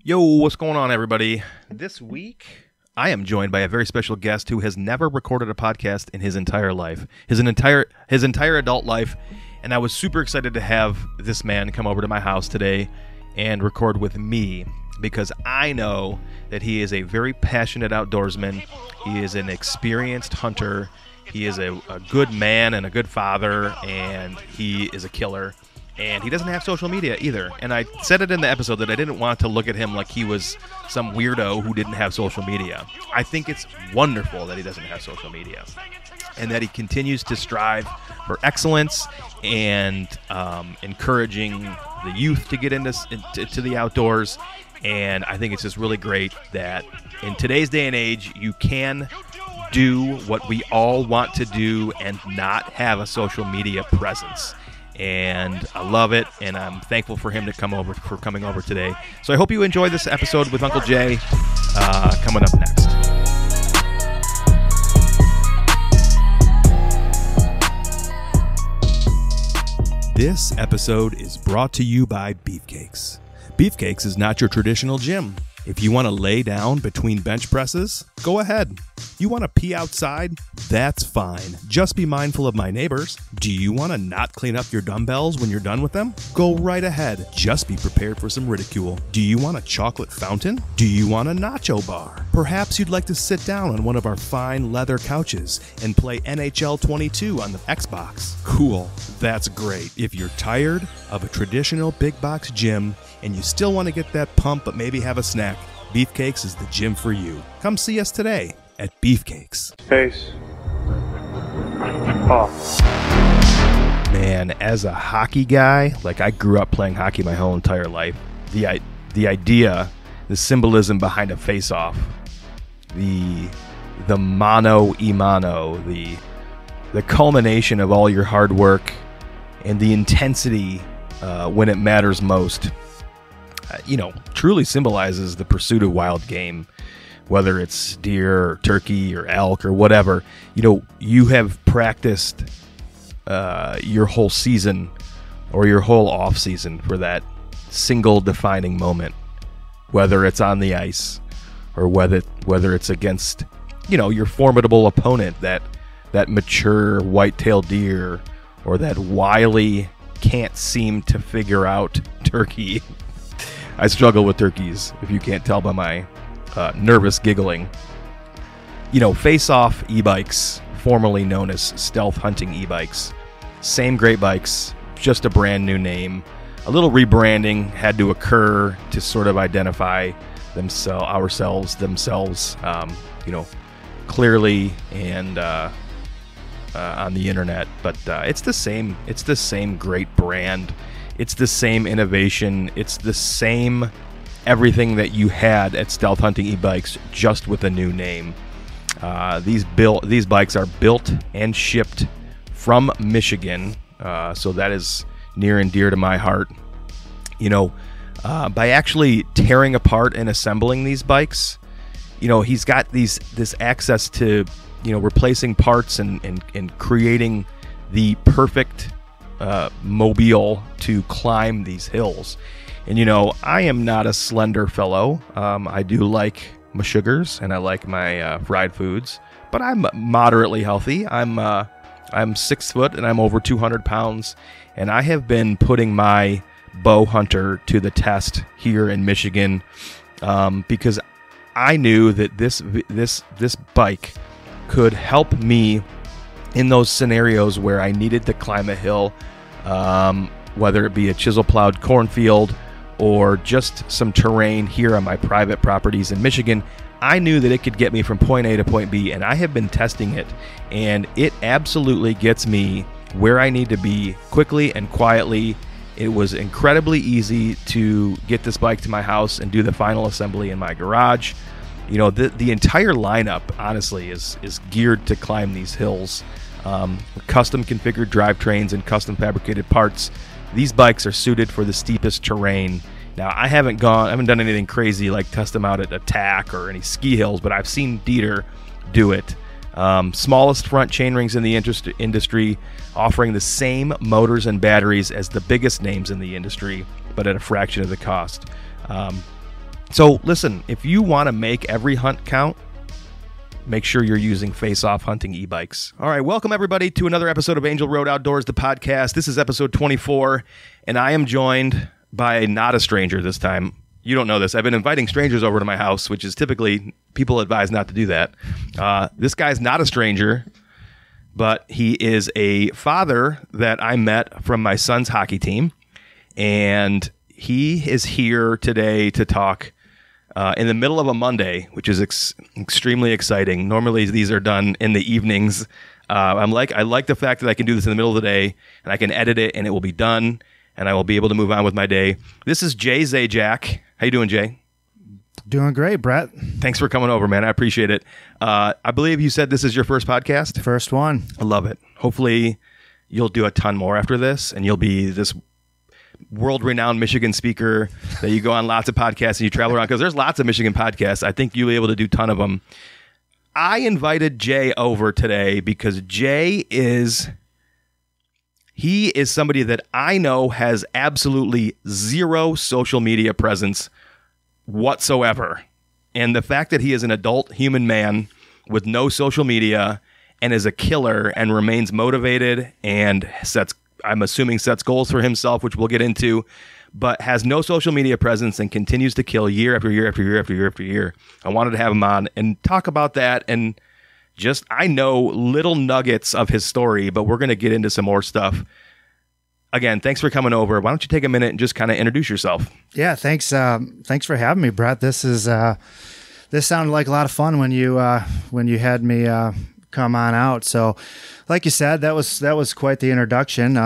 Yo, what's going on, everybody? This week, I am joined by a very special guest who has never recorded a podcast in his entire life, his entire adult life, and I was super excited to have this man come over to my house today and record with me because I know that he is a very passionate outdoorsman. He is an experienced hunter. He is a good man and a good father, and he is a killer. And he doesn't have social media either. And I said it in the episode that I didn't want to look at him like he was some weirdo who didn't have social media. I think it's wonderful that he doesn't have social media and that he continues to strive for excellence and encouraging the youth to get into the outdoors. And I think it's just really great that in today's day and age, you can do what we all want to do and not have a social media presence. And I love it, and I'm thankful for him for coming over today. So I hope you enjoy this episode with Uncle Jay coming up next. This episode is brought to you by Beefcakes. Beefcakes is not your traditional gym. If you want to lay down between bench presses, go ahead. You want to pee outside? That's fine. Just be mindful of my neighbors. Do you want to not clean up your dumbbells when you're done with them? Go right ahead. Just be prepared for some ridicule. Do you want a chocolate fountain? Do you want a nacho bar? Perhaps you'd like to sit down on one of our fine leather couches and play NHL 22 on the Xbox. Cool. That's great. If you're tired of a traditional big box gym and you still want to get that pump but maybe have a snack, Beefcakes is the gym for you. Come see us today at Beefcakes. Pace. Off. Man, as a hockey guy, like I grew up playing hockey my whole entire life, the idea, the symbolism behind a face-off, the mano a mano, the culmination of all your hard work and the intensity when it matters most, truly symbolizes the pursuit of wild game, whether it's deer or turkey or elk or whatever. You have practiced your whole season or your whole off season for that single defining moment, whether it's on the ice or whether it's against, your formidable opponent, that mature white-tailed deer or that wily can't seem to figure out turkey. I struggle with turkeys, if you can't tell by my nervous giggling. Face Off Ebikes, formerly known as Stealth Hunting Ebikes. Same great bikes, just a brand new name. A little rebranding had to occur to sort of identify themselves, clearly and on the internet. But it's the same great brand. It's the same innovation. It's the same everything that you had at Stealth Hunting E-Bikes, just with a new name. These bikes are built and shipped from Michigan, so that is near and dear to my heart. By actually tearing apart and assembling these bikes, he's got this access to replacing parts and creating the perfect mobile to climb these hills. And I am not a slender fellow. I do like my sugars and I like my fried foods, but I'm moderately healthy. I'm 6 foot and I'm over 200 pounds, and I have been putting my bow hunter to the test here in Michigan because I knew that this bike could help me in those scenarios where I needed to climb a hill, whether it be a chisel-plowed cornfield or just some terrain here on my private properties in Michigan. I knew that it could get me from point A to point B, and I have been testing it, and it absolutely gets me where I need to be quickly and quietly. It was incredibly easy to get this bike to my house and do the final assembly in my garage. The entire lineup, honestly, is geared to climb these hills. Custom configured drivetrains and custom fabricated parts. These bikes are suited for the steepest terrain. Now, I haven't done anything crazy like test them out at a TAC or any ski hills, but I've seen Dieter do it. Smallest front chainrings in the industry, offering the same motors and batteries as the biggest names in the industry, but at a fraction of the cost. So listen, if you want to make every hunt count, make sure you're using Face-Off Hunting e-bikes. All right, welcome everybody to another episode of Angel Road Outdoors, the podcast. This is episode 24, and I am joined by not a stranger this time. You don't know this. I've been inviting strangers over to my house, which is typically, people advise not to do that. This guy's not a stranger, but he is a father that I met from my son's hockey team, and he is here today to talk in the middle of a Monday, which is extremely exciting. Normally, these are done in the evenings. I like the fact that I can do this in the middle of the day, and I can edit it, and it will be done, and I will be able to move on with my day. This is Jay ZAJAC. How you doing, Jay? Doing great, Brett. Thanks for coming over, man. I appreciate it. I believe you said this is your first podcast? First one. I love it. Hopefully, you'll do a ton more after this, and you'll be this world-renowned Michigan speaker that you go on lots of podcasts and you travel around, because there's lots of Michigan podcasts. I think you'll be able to do a ton of them. I invited Jay over today because Jay is somebody that I know has absolutely zero social media presence whatsoever. And the fact that he is an adult human man with no social media and is a killer and remains motivated and I'm assuming sets goals for himself, which we'll get into, but has no social media presence and continues to kill year after year after year after year after year. I wanted to have him on and talk about that, and I know little nuggets of his story, but we're going to get into some more stuff. Again, thanks for coming over. Why don't you take a minute and just kind of introduce yourself? Yeah, thanks. Thanks for having me, Brett. This sounded like a lot of fun when you had me come on out. So, like you said, that was quite the introduction.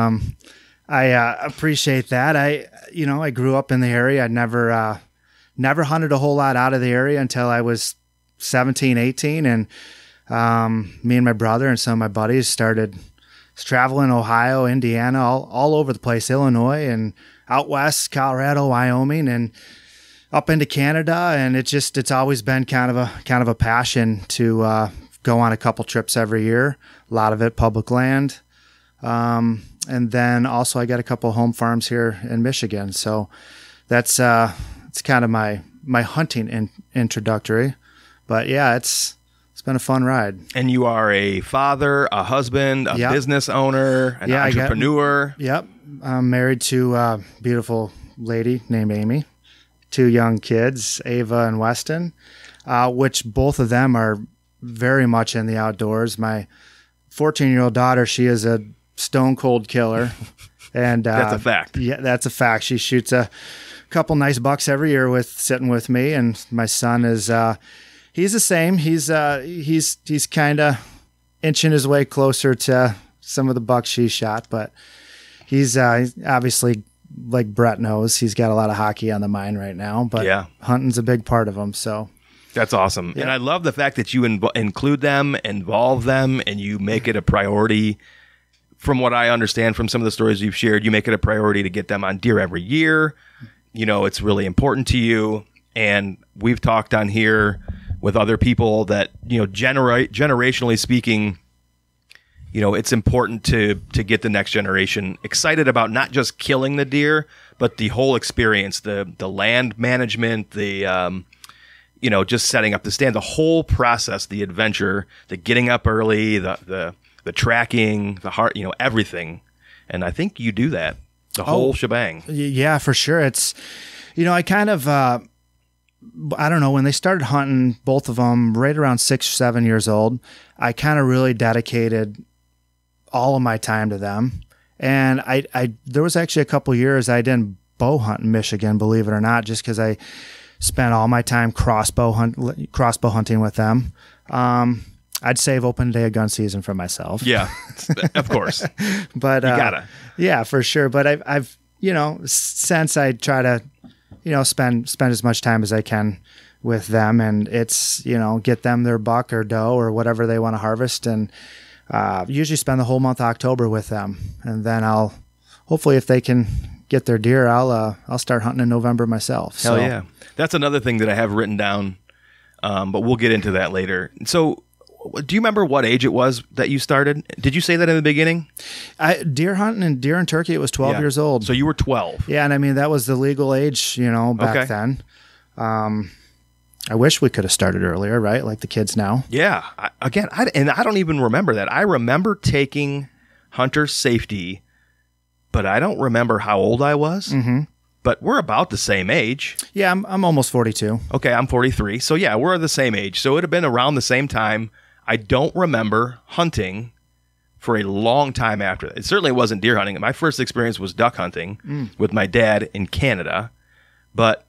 I appreciate that. I grew up in the area. I never hunted a whole lot out of the area until I was 17, 18, and me and my brother and some of my buddies started traveling Ohio, Indiana, all over the place, Illinois, and out west, Colorado, Wyoming, and up into Canada. And it's always been kind of a passion to go on a couple trips every year, a lot of it public land. And then also I got a couple home farms here in Michigan. So that's it's kind of my hunting introductory. But yeah, it's been a fun ride. And you are a father, a husband, a business owner, an entrepreneur. Yep. I'm married to a beautiful lady named Amy, 2 young kids, Ava and Weston, which both of them are very much in the outdoors. My 14-year-old daughter, she is a stone cold killer. And that's a fact. Yeah, that's a fact. She shoots a couple nice bucks every year sitting with me. And my son is, he's the same. He's kind of inching his way closer to some of the bucks she shot, but he's obviously, like Brett knows, he's got a lot of hockey on the mind right now, but hunting's a big part of him. So that's awesome. Yeah. And I love the fact that you include them, involve them, and you make it a priority. From what I understand from some of the stories you've shared, you make it a priority to get them on deer every year. You know, it's really important to you. And we've talked on here with other people that, generationally speaking, it's important to get the next generation excited about not just killing the deer, but the whole experience, the land management, the just setting up the stand, the whole process, the adventure, the getting up early, the tracking, the heart, everything. And I think you do that, the whole shebang. Yeah, for sure. It's, I kind of, I don't know, when they started hunting, both of them right around 6 or 7 years old, I kind of really dedicated all of my time to them. And I there was actually a couple years I didn't bow hunt in Michigan, believe it or not, just because I spent all my time crossbow hunting with them. I'd save open day of gun season for myself. Yeah, of course. But you gotta. Yeah, for sure. But I've since I try to spend as much time as I can with them, and it's get them their buck or doe or whatever they want to harvest, and usually spend the whole month of October with them, and then I'll hopefully, if they can get their deer, I'll start hunting in November myself. Hell yeah. That's another thing that I have written down, but we'll get into that later. So do you remember what age it was that you started? Did you say that in the beginning? Deer hunting and deer and turkey, it was 12 years old. So you were 12. Yeah, and I mean, that was the legal age, back then. I wish we could have started earlier, right? Like the kids now. Yeah. I don't even remember that. I remember taking hunter safety, but I don't remember how old I was. Mm-hmm. But we're about the same age. Yeah, I'm almost 42. Okay, I'm 43. So yeah, we're the same age. So it would have been around the same time. I don't remember hunting for a long time after that. It certainly wasn't deer hunting. My first experience was duck hunting with my dad in Canada. But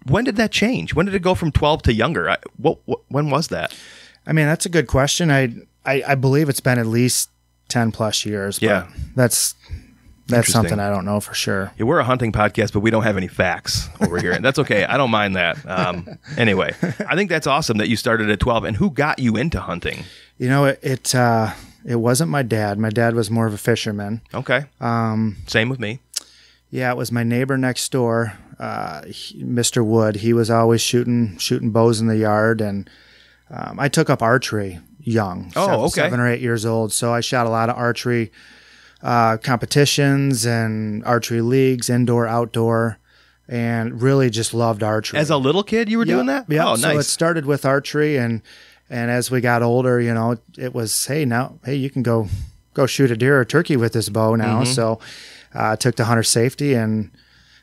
when did that change? When did it go from 12 to younger? When was that? I mean, that's a good question. I believe it's been at least 10 plus years. Yeah. But that's something I don't know for sure. Yeah, we're a hunting podcast, but we don't have any facts over here. And that's okay. I don't mind that. Anyway, I think that's awesome that you started at 12. And who got you into hunting? You know, it wasn't my dad. My dad was more of a fisherman. Okay. Same with me. Yeah, it was my neighbor next door, Mr. Wood. He was always shooting bows in the yard. And I took up archery young. Okay. 7 or 8 years old. So I shot a lot of archery competitions and archery leagues, indoor, outdoor, and really just loved archery. As a little kid, you were doing that? Yeah. Oh, nice. So it started with archery, and as we got older, you know, it was, hey, you can go shoot a deer or turkey with this bow now. Mm-hmm. So I took the hunter safety and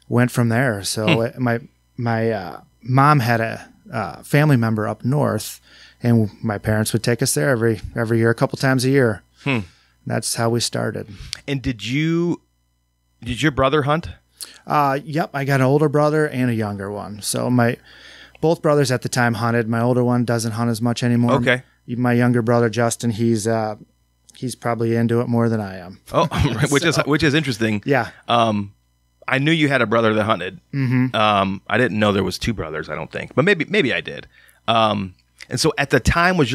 went from there. So my mom had a family member up north, and my parents would take us there every year, a couple times a year. That's how we started. And did your brother hunt? Yep. I got an older brother and a younger one. So both brothers at the time hunted. My older one doesn't hunt as much anymore. Okay. My younger brother, Justin, he's probably into it more than I am. Oh, which is interesting. Yeah. I knew you had a brother that hunted. Mm-hmm. I didn't know there was two brothers, I don't think, but maybe I did. And so at the time, was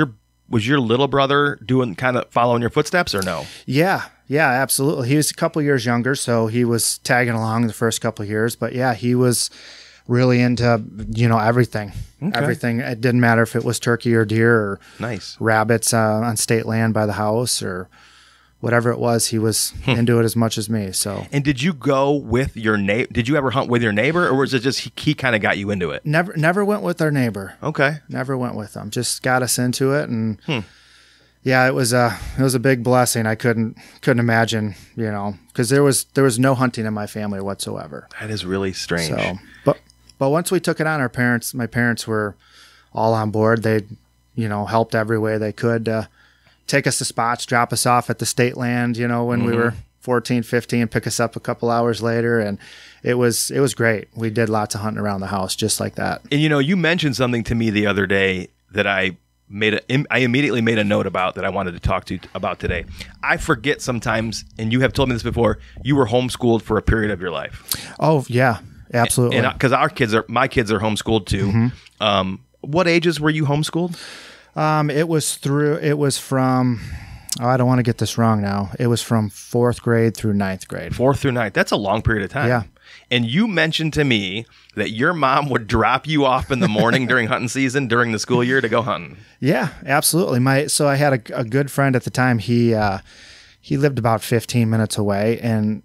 your little brother doing kind of following your footsteps or no? Yeah, absolutely. He was a couple years younger, so he was tagging along the first couple of years. But yeah, he was really into, everything. Okay. Everything. It didn't matter if it was turkey or deer or nice rabbits on state land by the house or whatever it was. He was into it as much as me. So. And did you go with your neighbor? Did you ever hunt with your neighbor, or was it just he kind of got you into it? Never went with our neighbor. Okay. Never went with him. Just got us into it, and yeah, it was a big blessing. I couldn't imagine, because there was no hunting in my family whatsoever. That is really strange. So, but once we took it on, my parents were all on board. They, helped every way they could. Take us to spots, drop us off at the state land, when we were 14, 15, pick us up a couple hours later. And it was great. We did lots of hunting around the house just like that. And, you mentioned something to me the other day that I immediately made a note about that I wanted to talk to you about today. I forget sometimes, and you have told me this before, you were homeschooled for a period of your life. Oh, yeah, absolutely. And because my kids are homeschooled too. Mm-hmm. What ages were you homeschooled? It was from, I don't want to get this wrong now. It was from 4th grade through 9th grade. 4th through 9th. That's a long period of time. Yeah. And you mentioned to me that your mom would drop you off in the morning during hunting season during the school year to go hunting. Yeah, absolutely. So I had a good friend at the time. He lived about 15 minutes away, and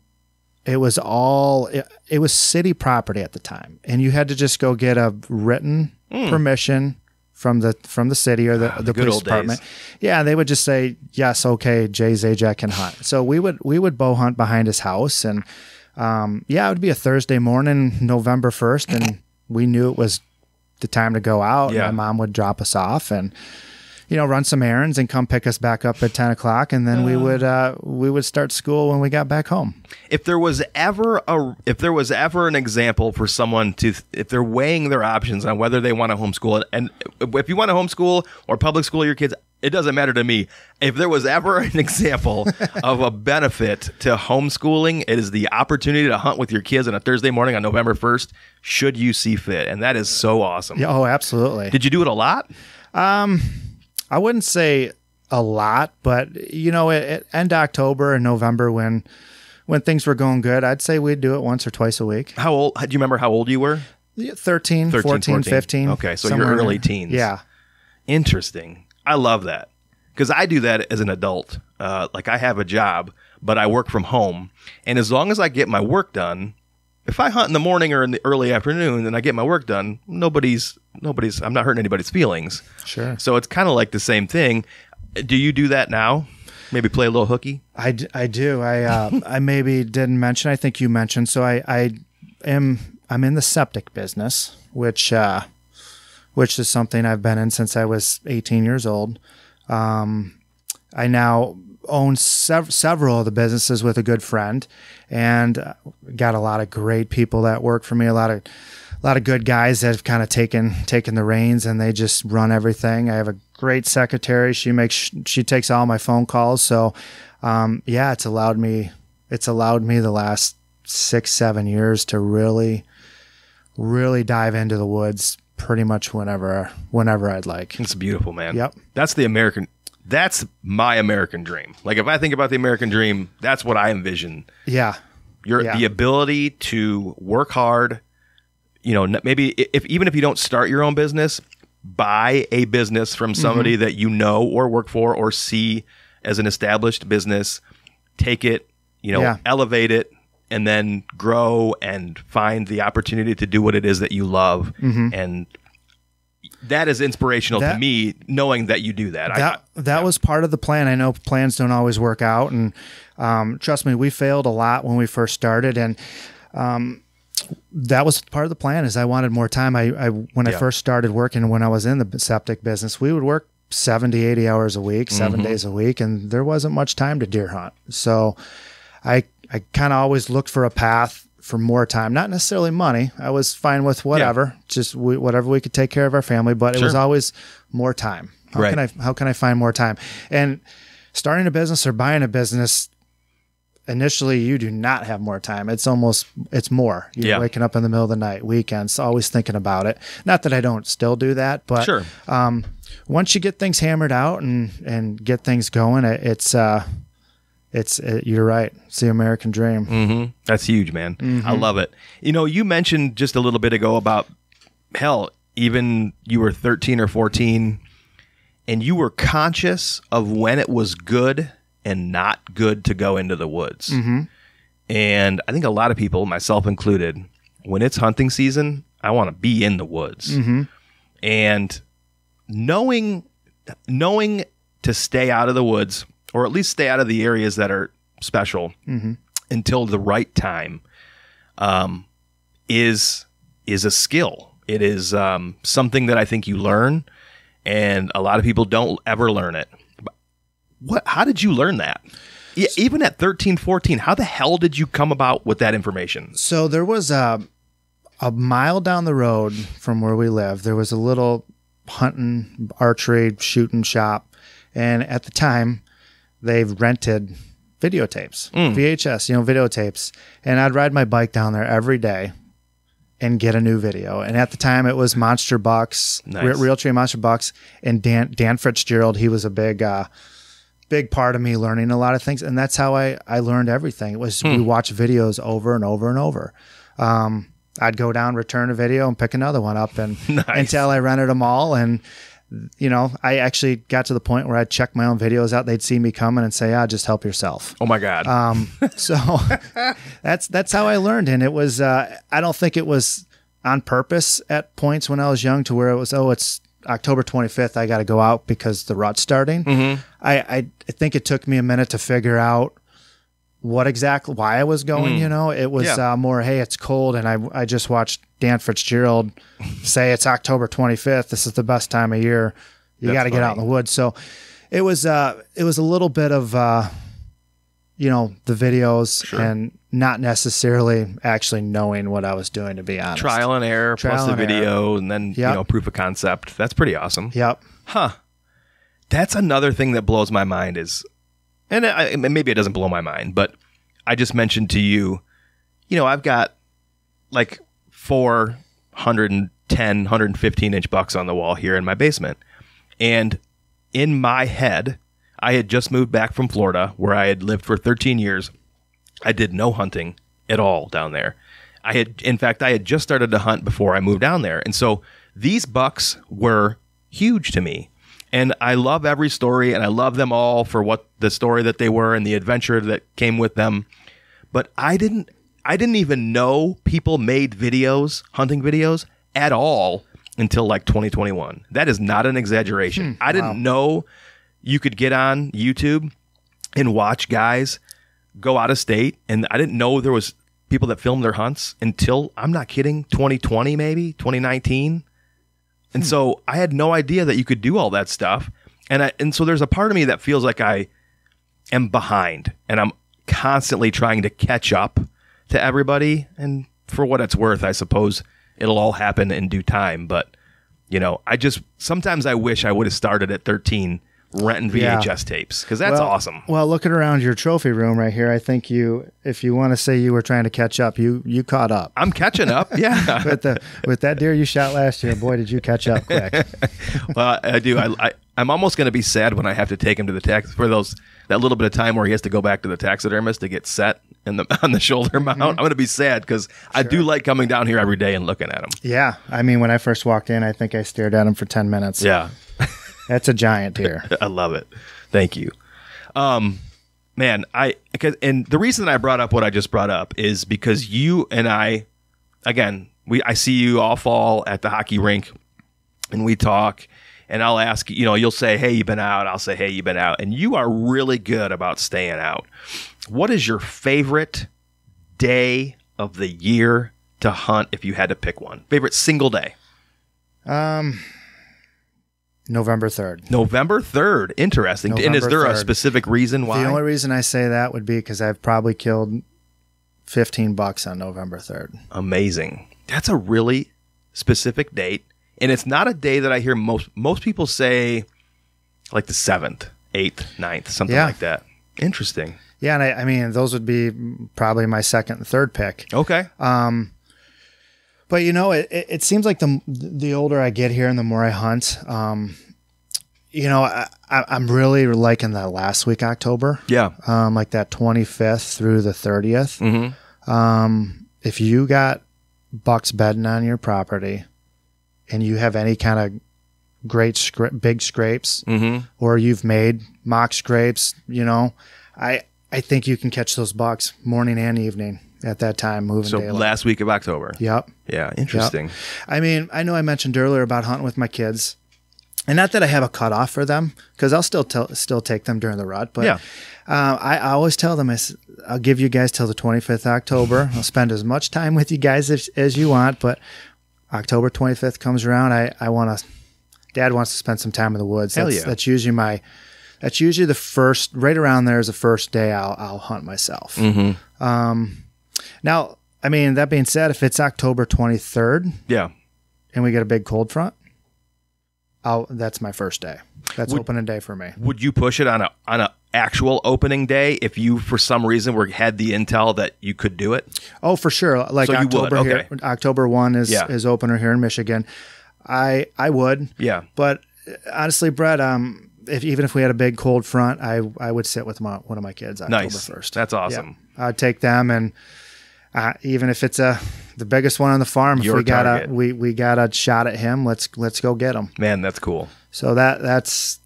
it was it was city property at the time. And you had to just go get a written permission from the city or the police department. Days. Yeah, they would just say, yes, okay, ZAJAC can hunt. So we would bow hunt behind his house, and it would be a Thursday morning, November 1st, and we knew it was the time to go out. Yeah. My mom would drop us off and run some errands and come pick us back up at 10 o'clock, and then we would start school when we got back home. If there was ever an example for someone if they're weighing their options on whether they want to homeschool, and if you want to homeschool or public school your kids, it doesn't matter to me. If there was ever an example of a benefit to homeschooling, it is the opportunity to hunt with your kids on a Thursday morning on November 1st, should you see fit. And that is so awesome. Yeah, oh, absolutely. Did you do it a lot? I wouldn't say a lot, but at end October and November when things were going good, I'd say we'd do it once or twice a week. How old? Do you remember how old you were? 13, 14, 15. Okay, so you're early teens. Yeah. Interesting. I love that because I do that as an adult. Like I have a job, but I work from home, and as long as I get my work done, If I hunt in the morning or in the early afternoon and I get my work done, I'm not hurting anybody's feelings. Sure. So it's kind of like the same thing. Do you do that now? Maybe play a little hooky? I do. I maybe didn't mention, I think you mentioned. So I'm in the septic business, which is something I've been in since I was 18 years old. I now own several of the businesses with a good friend, and got a lot of great people that work for me. A lot of good guys that have kind of taken the reins, and they just run everything. I have a great secretary. She takes all my phone calls. So, it's allowed me the last 6-7 years to really, really dive into the woods pretty much whenever I'd like. It's beautiful, man. Yep. That's my American dream. Like, if I think about the American dream, that's what I envision. Yeah. The ability to work hard, maybe even if you don't start your own business, buy a business from somebody that you know or work for or see as an established business, take it, elevate it, and then grow and find the opportunity to do what it is that you love. And that is inspirational to me, knowing that you do that. That was part of the plan. I know plans don't always work out, and trust me, we failed a lot when we first started, and that was part of the plan. Is I wanted more time. When I first started working, when I was in the septic business, we would work 70, 80 hours a week, 7 days a week, and there wasn't much time to deer hunt. So I kind of always looked for a path for more time, not necessarily money. I was fine with whatever, just whatever we could take care of our family, but it was always more time. How can I find more time? And starting a business or buying a business, initially you do not have more time. It's more. You're waking up in the middle of the night, weekends, always thinking about it. Not that I don't still do that, but once you get things hammered out and get things going, you're right. It's the American dream. That's huge, man. I love it. You mentioned just a little bit ago about, even you were 13 or 14 and you were conscious of when it was good and not good to go into the woods. And I think a lot of people, myself included, when it's hunting season, I want to be in the woods. And knowing to stay out of the woods, or at least stay out of the areas that are special until the right time, is a skill. It is something that I think you learn, and a lot of people don't ever learn it. How did you learn that? Yeah, even at 13, 14, how the hell did you come about with that information? So there was a mile down the road from where we live, there was a little hunting, archery, shooting shop, and at the time, they've rented videotapes, VHS, videotapes. And I'd ride my bike down there every day and get a new video. And at the time it was monster bucks, Realtree monster bucks, and Dan Fitzgerald. He was a big part of me learning a lot of things. And that's how I learned everything. It was, we watched videos over and over and over. I'd go down, return a video, and pick another one up until I rented them all. And I actually got to the point where I'd check my own videos out. They'd see me coming and say, just help yourself. Oh my God. So that's how I learned. And it was, I don't think it was on purpose at points when I was young to where it was, it's October 25th. I got to go out because the rut's starting. I think it took me a minute to figure out why I was going, it was more, hey, it's cold. And I just watched Dan Fitzgerald say it's October 25th. This is the best time of year. You got to get out in the woods. So it was a little bit of, the videos and not necessarily actually knowing what I was doing, to be honest. Trial and error plus the video and then, proof of concept. That's pretty awesome. Yep. Huh. That's another thing that blows my mind is, and maybe it doesn't blow my mind, but I just mentioned to you, I've got like 410, 115 inch bucks on the wall here in my basement. And in my head, I had just moved back from Florida where I had lived for 13 years. I did no hunting at all down there. In fact, I had just started to hunt before I moved down there. And so these bucks were huge to me. And I love every story, and I love them all for what the story that they were and the adventure that came with them. But I didn't I didn't even know people made videos, hunting videos at all until like 2021. That is not an exaggeration. I didn't know you could get on YouTube and watch guys go out of state, and I didn't know there was people that filmed their hunts until, I'm not kidding, 2020 maybe, 2019. And so I had no idea that you could do all that stuff. And so there's a part of me that feels like I am behind, and I'm constantly trying to catch up to everybody. And for what it's worth, I suppose it'll all happen in due time. But, sometimes I wish I would have started at 13 renting VHS tapes, because that's awesome. Well, looking around your trophy room right here, I think if you want to say you were trying to catch up, you caught up. I'm catching up, yeah. with that deer you shot last year, boy, did you catch up quick. Well, I do. I'm almost going to be sad when I have to take him to the that little bit of time where he has to go back to the taxidermist to get set on the shoulder mount. I'm going to be sad because I do like coming down here every day and looking at him. Yeah, I mean, when I first walked in, I think I stared at him for 10 minutes. Yeah. That's a giant deer. I love it. Thank you. Man, and the reason that I brought up what I just brought up is because you and I see you all fall at the hockey rink, and we talk, and I'll ask, you'll say, hey, you've been out. I'll say, hey, you've been out. And you are really good about staying out. What is your favorite day of the year to hunt if you had to pick one? Favorite single day? November 3rd. November 3rd. Interesting. And is there a specific reason why? The only reason I say that would be because I've probably killed 15 bucks on November 3rd. Amazing. That's a really specific date. And it's not a day that I hear most people say, like the 7th, 8th, 9th, something like that. Interesting. Yeah, and I mean, those would be probably my second and third pick. Okay. But it seems like the older I get here and the more I hunt, I'm really liking that last week, October. Yeah. Like that 25th through the 30th. Mm-hmm. If you got bucks bedding on your property and you have any kind of great big scrapes, or you've made mock scrapes, I think you can catch those bucks morning and evening at that time, moving daylight. Last week of October. Yep. Yeah, interesting. Yep. I mean, I know I mentioned earlier about hunting with my kids, and not that I have a cutoff for them, because I'll still take them during the rut. But I always tell them, I'll give you guys till the 25th October. I'll spend as much time with you guys as you want, but October 25th comes around, Dad wants to spend some time in the woods. That's usually that's usually the first, right around there is the first day I'll hunt myself. Mm-hmm. Now, I mean, that being said, if it's October 23rd, and we get a big cold front, that's my first day. That's opening day for me. Would you push it on a actual opening day if you, for some reason, had the intel that you could do it? Oh, for sure. Like so October you would. Okay. Here, October 1 is opener here in Michigan. I would. Yeah. But honestly, Brett, even if we had a big cold front, I would sit with one of my kids October 1st. That's awesome. Yeah. I'd take them, and even if it's the biggest one on the farm, if we got a shot at him, let's go get him. Man, that's cool. So that's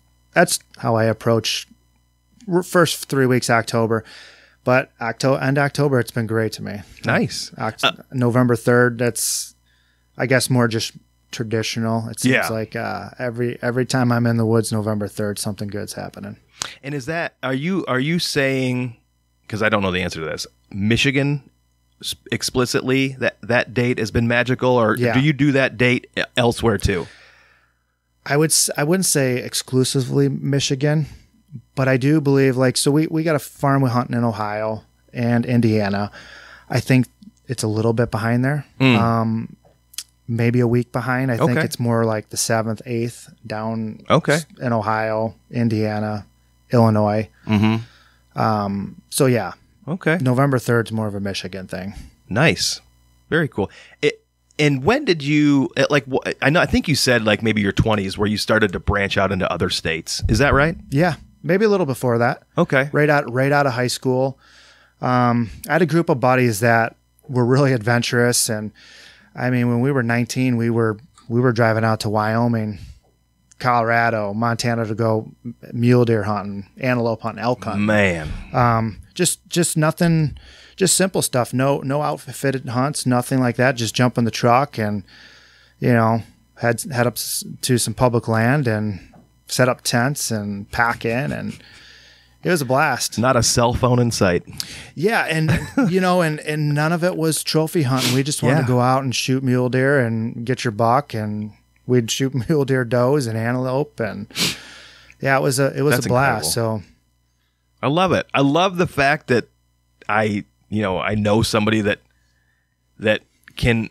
how I approach first 3 weeks October. But end October, it's been great to me. Nice. November 3rd, that's, I guess, more just traditional. It seems like every time I'm in the woods November 3rd, something good's happening. And is that, are you saying, because I don't know the answer to this, Michigan explicitly that date has been magical, or do you do that date elsewhere too? I wouldn't say exclusively Michigan, but I do believe, like, so we got a farm we hunting in Ohio and Indiana. I think it's a little bit behind there. Maybe a week behind. I think it's more like the 7th, 8th down in Ohio, Indiana, Illinois. So yeah. Okay. November 3rd is more of a Michigan thing. Nice. Very cool. And when did you, I think you said like maybe your 20s where you started to branch out into other states. Is that right? Yeah. Maybe a little before that. Okay. Right out of high school. I had a group of buddies that were really adventurous, and I mean, when we were 19, we were driving out to Wyoming, Colorado, Montana to go mule deer hunting, antelope hunting, elk hunting. Man. Just nothing just simple stuff. No outfitted hunts, nothing like that. Just jump in the truck and, head up to some public land and set up tents and pack in, and it was a blast. Not a cell phone in sight. Yeah, and and none of it was trophy hunting. We just wanted to go out and shoot mule deer and get your buck, and we'd shoot mule deer does and antelope, and it was a blast. Incredible. So I love it. I love the fact that I know somebody that can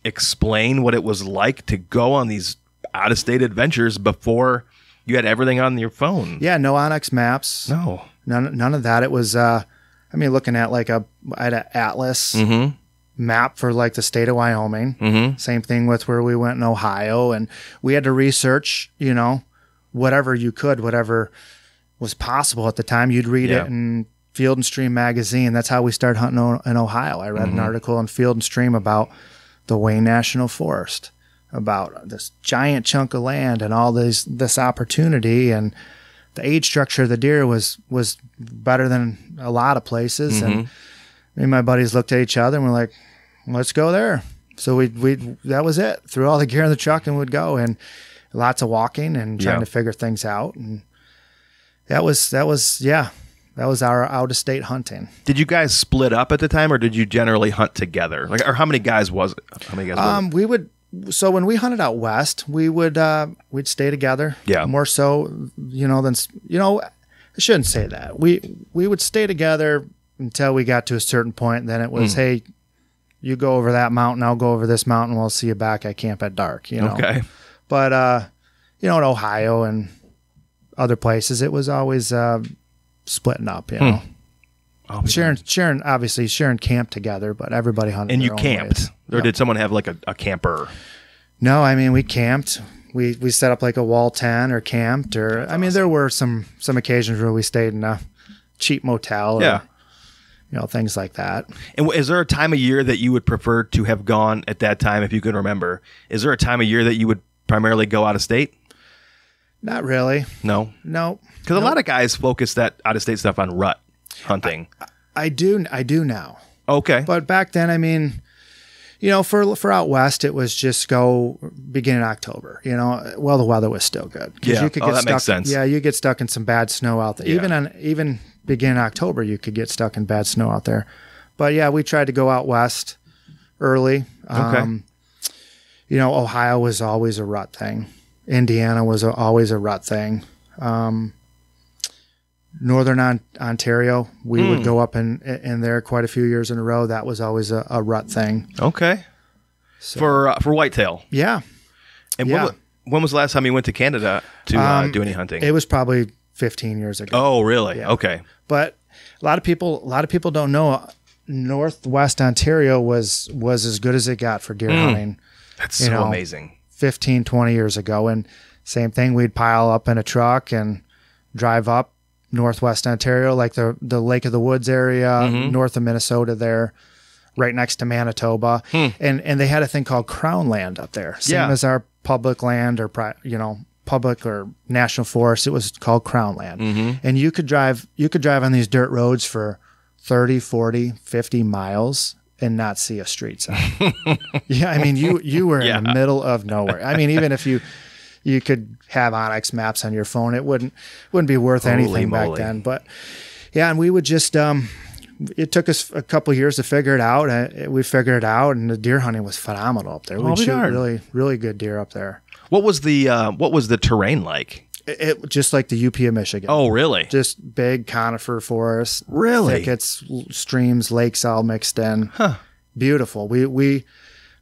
explain what it was like to go on these out of state adventures before you had everything on your phone. Yeah, no Onyx maps. No. None of that. It was looking at I had an atlas map for like the state of Wyoming. Mm-hmm. Same thing with where we went in Ohio, and we had to research, whatever you could, whatever was possible at the time. You'd read it in Field and Stream magazine. That's how we started hunting in Ohio. I read an article in Field and Stream about the Wayne National Forest, about this giant chunk of land and all this opportunity, and the age structure of the deer was better than a lot of places. And me and my buddies looked at each other and we're like, let's go there. So we that was it. Threw all the gear in the truck and would go, and lots of walking and trying to figure things out. And that was our out of state hunting. Did you guys split up at the time, or did you generally hunt together? Or how many guys was it? How many guys? We would. So when we hunted out west, we'd stay together. Yeah. More so, than I shouldn't say that. We would stay together until we got to a certain point. Then it was, hey, you go over that mountain, I'll go over this mountain. We'll see you back at camp at dark. Okay. But in Ohio and other places, it was always splitting up. Sharing camp together, but everybody hunted. And their you own camped, ways. or did someone have like a camper? No, we camped. We set up like a wall tent or camped, or there were some occasions where we stayed in a cheap motel, or, things like that. And is there a time of year that you would prefer to have gone at that time, if you can remember? Is there a time of year that you would primarily go out of state? Not really. No. Because a lot of guys focus that out of state stuff on rut hunting. I do now. Okay. But back then, for out west, it was just go beginning October. The weather was still good. Yeah. You could get that stuck, makes sense. Yeah, you get stuck in some bad snow out there. Yeah. Even beginning October, you could get stuck in bad snow out there. But yeah, we tried to go out west early. Okay. Ohio was always a rut thing. Indiana was always a rut thing. Northern Ontario, we would go up in there quite a few years in a row. That was always a rut thing. Okay. So, for whitetail. Yeah. And when was the last time you went to Canada to do any hunting? It was probably 15 years ago. Oh, really? Yeah. Okay. But a lot of people don't know Northwest Ontario was as good as it got for deer hunting. That's so amazing. 15, 20 years ago. And same thing, we'd pile up in a truck and drive up Northwest Ontario, like the Lake of the Woods area, north of Minnesota there, right next to Manitoba. And they had a thing called Crown Land up there. Same as our public land or, public or national forest. It was called Crown Land. And you could drive on these dirt roads for 30, 40, 50 miles and not see a street sign. You were in the middle of nowhere. Even if you could have Onyx maps on your phone, it wouldn't be worth anything back then. But and we would just it took us a couple of years to figure it out. We figured it out, and the deer hunting was phenomenal up there. We'd shoot really, really good deer up there. What was the terrain like? It just like the UP of Michigan. Oh, really? Just big conifer forests, really, thickets, streams, lakes, all mixed in. Huh. Beautiful. We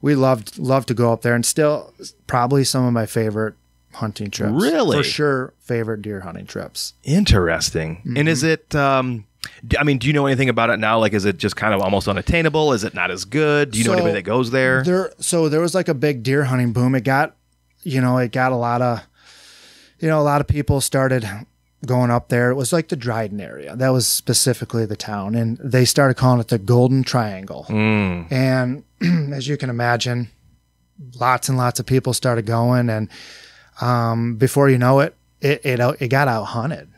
loved to go up there, and still probably some of my favorite hunting trips. Really? For sure, favorite deer hunting trips. Interesting. And is it? Do you know anything about it now? Like, is it just kind of almost unattainable? Is it not as good? Do you know anybody that goes there? There was like a big deer hunting boom. It got a lot of people started going up there. It was like the Dryden area. That was specifically the town. And they started calling it the Golden Triangle. And as you can imagine, lots and lots of people started going. And before you know it, it got out hunted.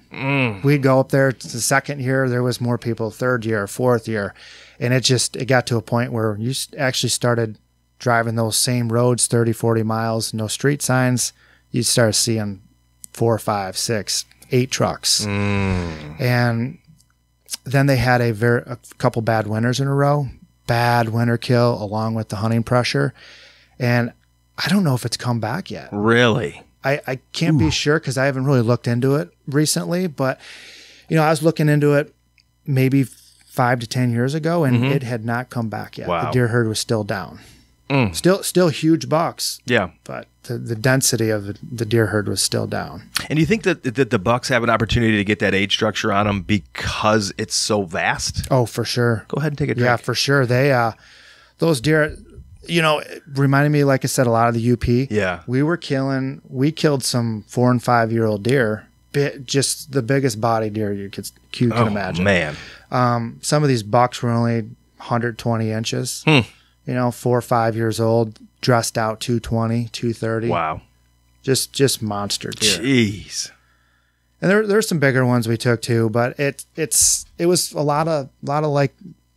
We'd go up there the second year. There was more people, third year, fourth year. And it got to a point where you actually started driving those same roads 30, 40 miles, no street signs. You start seeing 4, 5, 6, 8 trucks. And then they had a couple bad winters in a row, bad winter kill along with the hunting pressure. And I don't know if it's come back yet. Really? I can't be sure because I haven't really looked into it recently, but I was looking into it maybe 5 to 10 years ago, and it had not come back yet. Wow. The deer herd was still down. Still huge bucks. Yeah. But the density of the deer herd was still down. And you think that the bucks have an opportunity to get that age structure on them because it's so vast? Oh, for sure. Go ahead and take a drink. Yeah, for sure. They those deer, it reminded me, like I said, a lot of the UP. Yeah. We killed some 4 and 5 year old deer, just the biggest body deer you can imagine. Man. Some of these bucks were only 120 inches. 4 or 5 years old, dressed out 220, 230. Wow. Just monster deer. Jeez. And there's some bigger ones we took too, but it was a lot of like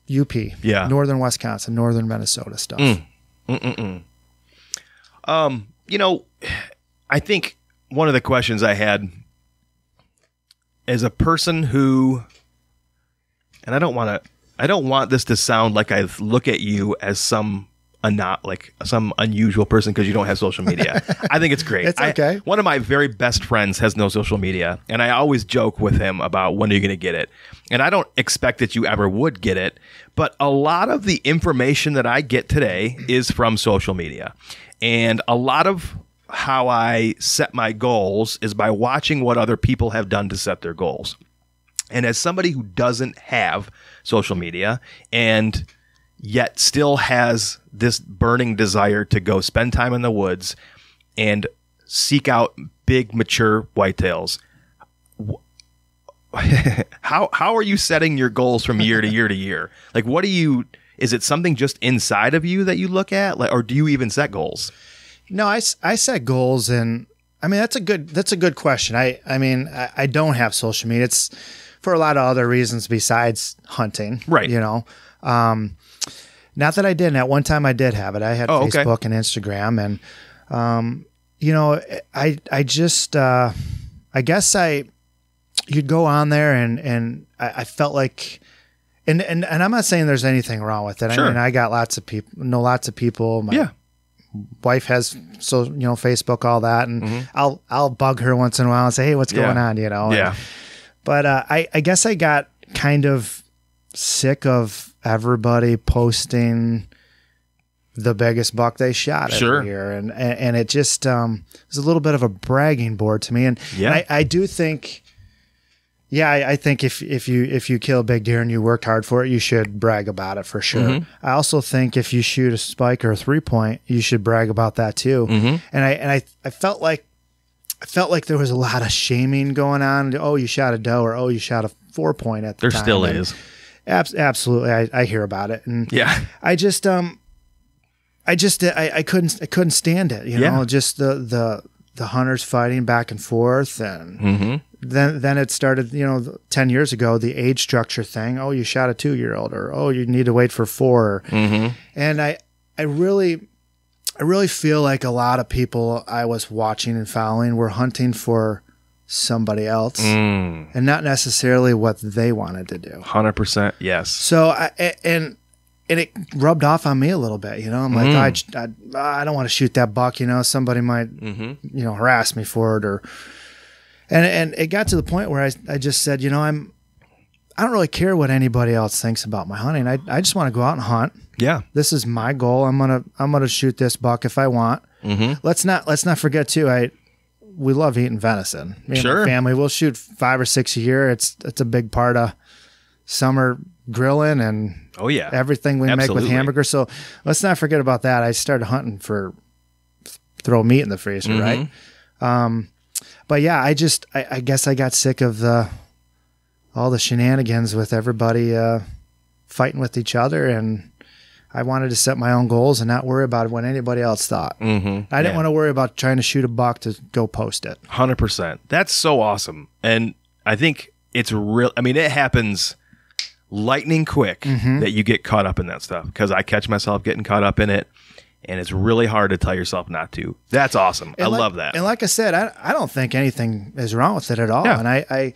UP, northern Wisconsin, northern Minnesota stuff. I think one of the questions I had as a person who, and I don't want this to sound like I look at you as some unusual person because you don't have social media. I think it's great. It's okay. One of my very best friends has no social media, and I always joke with him about when are you going to get it. And I don't expect that you ever would get it, but a lot of the information that I get today is from social media. And a lot of how I set my goals is by watching what other people have done to set their goals. And as somebody who doesn't have social media and yet still has this burning desire to go spend time in the woods and seek out big, mature whitetails, how are you setting your goals from year to year to year? Like, is it something just inside of you that you look at, or do you even set goals? No, I set goals, and I mean that's a good question. I don't have social media. It's for a lot of other reasons besides hunting, right? Not that I didn't. At one time, I did have it. I had Facebook and Instagram, and I guess you'd go on there, and I felt like, and I'm not saying there's anything wrong with it. Sure. I mean, I got lots of people. My wife has Facebook, all that, and I'll bug her once in a while and say, hey, what's going on? But I guess I got kind of sick of everybody posting the biggest buck they shot every year, and it just was a little bit of a bragging board to me. And I do think, I think if you kill a big deer and you worked hard for it, you should brag about it for sure. I also think if you shoot a spike or a 3-point, you should brag about that too. And I felt like there was a lot of shaming going on. Oh, you shot a doe, or oh, you shot a 4-point at the time. There still is. Absolutely. I hear about it. And I couldn't stand it, just the hunters fighting back and forth. And then it started, 10 years ago, the age structure thing. Oh, you shot a 2-year-old, or, oh, you need to wait for 4. And I really feel like a lot of people I was watching and following were hunting for somebody else and not necessarily what they wanted to do. 100%. Yes. So and it rubbed off on me a little bit, I'm like, I don't want to shoot that buck, somebody might, harass me for it, and it got to the point where I just said, I don't really care what anybody else thinks about my hunting. I just want to go out and hunt. Yeah. This is my goal. I'm going to shoot this buck if I want. Let's not forget too, we love eating venison. Me and my family, we'll shoot 5 or 6 a year. It's a big part of summer grilling and everything we make with hamburgers. So let's not forget about that. I started hunting for throw meat in the freezer, right? But yeah, I guess I got sick of all the shenanigans with everybody fighting with each other, and I wanted to set my own goals and not worry about what anybody else thought. I didn't want to worry about trying to shoot a buck to go post it. 100%. That's so awesome. And I think it's real. I mean, it happens lightning quick that you get caught up in that stuff, because I catch myself getting caught up in it, and it's really hard to tell yourself not to. That's awesome. I love that. And like I said, I don't think anything is wrong with it at all. Yeah. And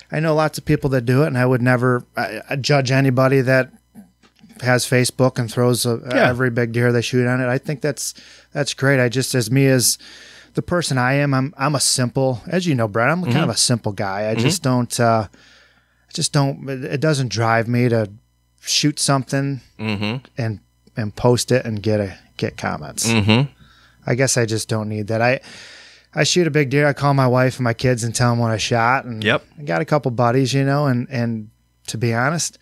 I know lots of people that do it, and I would never judge anybody that has Facebook and throws every big deer they shoot on it. I think that's great. I just, as the person I am, I'm a simple, as you know, Brett, I'm kind of a simple guy. I just don't, it doesn't drive me to shoot something and post it and get comments. I guess I just don't need that. I shoot a big deer. I call my wife and my kids and tell them what I shot. And I got a couple buddies, and to be honest,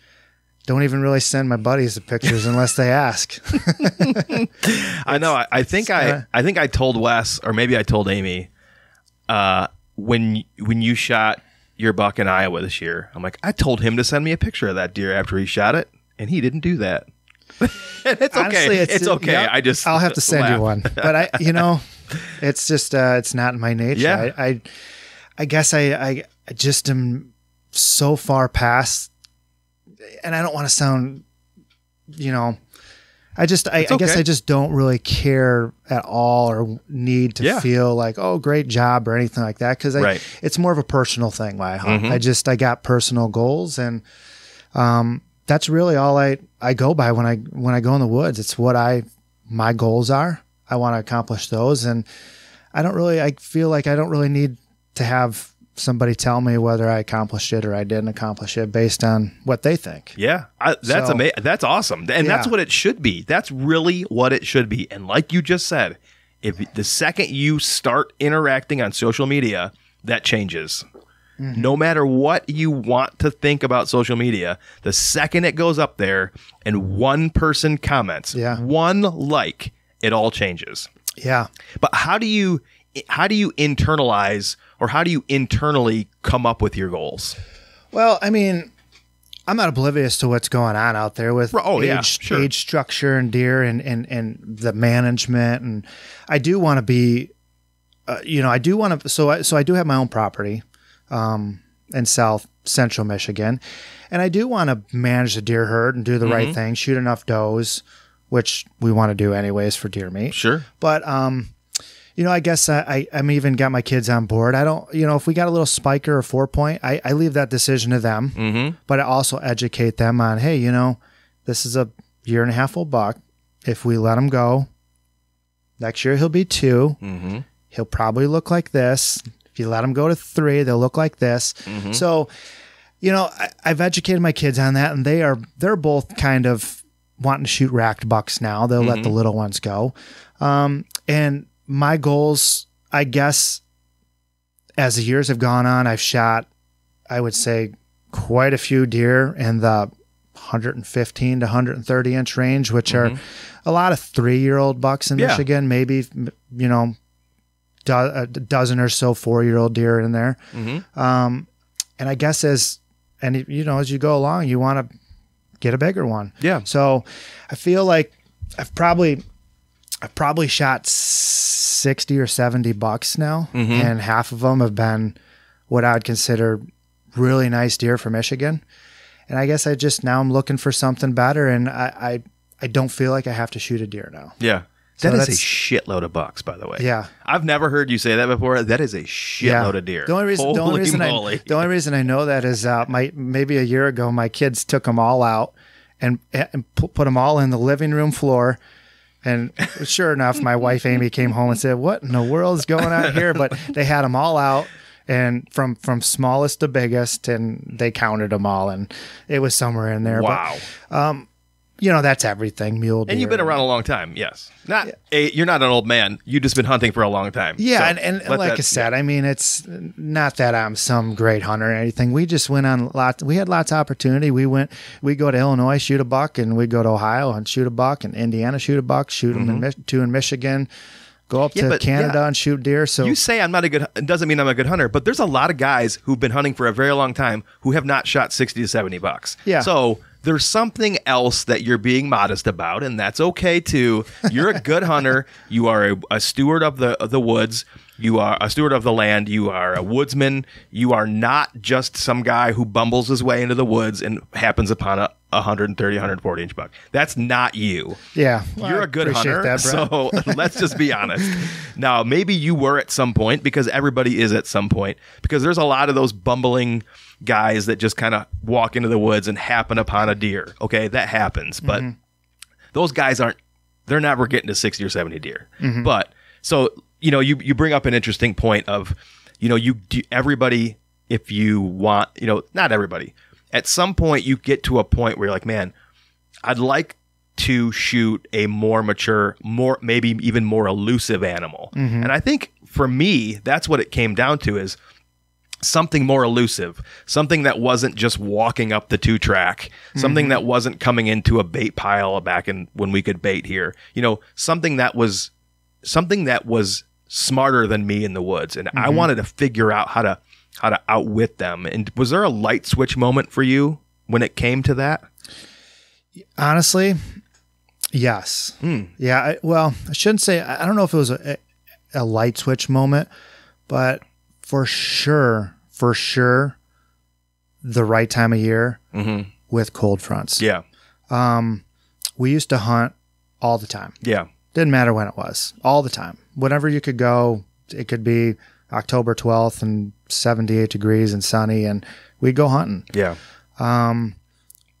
don't even really send my buddies the pictures unless they ask. I know. I think I told Wes, or maybe I told Amy, when you shot your buck in Iowa this year, I'm like, I told him to send me a picture of that deer after he shot it, and he didn't do that. It's Honestly, okay. It's okay. Yep, I'll have to send you one, but it's just it's not in my nature. Yeah. I guess I just am so far past, and I don't want to sound, I guess I just don't really care at all or need to feel like, oh, great job or anything like that. Cause it's more of a personal thing why I hunt. I got personal goals, and, that's really all I go by when I go in the woods. It's what my goals are. I want to accomplish those. And I feel like I don't really need to have somebody tell me whether I accomplished it or I didn't accomplish it based on what they think. Yeah. That's amazing. That's awesome. And that's what it should be. That's really what it should be. And like you just said, if the second you start interacting on social media, that changes. No matter what you want to think about social media, the second it goes up there and one person comments, one like, it all changes. Yeah. But how do you internalize, or how do you internally come up with your goals? Well, I mean, I'm not oblivious to what's going on out there with age structure and deer and the management. And I do want to be, so I do have my own property in South Central Michigan, and I do want to manage the deer herd and do the right thing, shoot enough does, which we want to do anyways for deer meat. Sure. But, I guess I'm even got my kids on board. I don't, if we got a little spiker or 4-point, I leave that decision to them, but I also educate them on, hey, this is a 1.5-year-old buck. If we let him go, next year he'll be 2. He'll probably look like this. If you let them go to 3, they'll look like this. So, I've educated my kids on that, and they're both kind of wanting to shoot racked bucks now. They'll let the little ones go. And my goals, I guess, as the years have gone on, I've shot, I would say, quite a few deer in the 115 to 130 inch range, which are a lot of 3-year-old bucks in Michigan, maybe, a dozen or so 4-year-old deer in there. And I guess as you go along, you want to get a bigger one. Yeah. So I feel like I've probably shot 60 or 70 bucks now, and half of them have been what I would consider really nice deer for Michigan. And I guess now I'm looking for something better, and I don't feel like I have to shoot a deer now. Yeah. That is a shitload of bucks, by the way. Yeah. I've never heard you say that before. That is a shitload of deer. The only reason I know that is maybe a year ago, my kids took them all out and put them all in the living room floor. And sure enough, my wife, Amy, came home and said, what in the world is going on here? But they had them all out, and from smallest to biggest, and they counted them all, and it was somewhere in there. Wow. But, that's everything, mule deer. And you've been around a long time, yes. You're not an old man. You've just been hunting for a long time. Yeah, so and like I said, I mean, it's not that I'm some great hunter or anything. We just went on we had lots of opportunity. We go to Illinois, shoot a buck, and we go to Ohio and shoot a buck, and Indiana, shoot a buck, shoot them two in Michigan, go up to Canada and shoot deer. So you say I'm not a good, it doesn't mean I'm a good hunter, but there's a lot of guys who've been hunting for a very long time who have not shot 60 to 70 bucks. Yeah. So there's something else that you're being modest about, and that's okay too. You're a good hunter. You are a steward of the woods. You are a steward of the land. You are a woodsman. You are not just some guy who bumbles his way into the woods and happens upon a 130, 140 inch buck. That's not you. Yeah. Well, you're a good hunter. So let's just be honest. Now, maybe you were at some point, because everybody is at some point, because there's a lot of those bumbling guys that just kind of walk into the woods and happen upon a deer. Okay, that happens. But those guys they're never getting to 60 or 70 deer. But so, you bring up an interesting point of, everybody, if you want, not everybody, at some point you get to a point where you're like, man, I'd like to shoot a more mature, maybe even more elusive animal. And I think for me, that's what it came down to, is something more elusive, something that wasn't just walking up the 2-track, something that wasn't coming into a bait pile back when we could bait here, something that was smarter than me in the woods. And I wanted to figure out how to outwit them. And was there a light switch moment for you when it came to that? Honestly, yes. Yeah. I shouldn't say, I don't know if it was a light switch moment, but for sure, the right time of year with cold fronts. Yeah. We used to hunt all the time. Yeah. Didn't matter when it was, all the time. Whenever you could go, it could be October 12th and 78 degrees and sunny, and we'd go hunting. Yeah.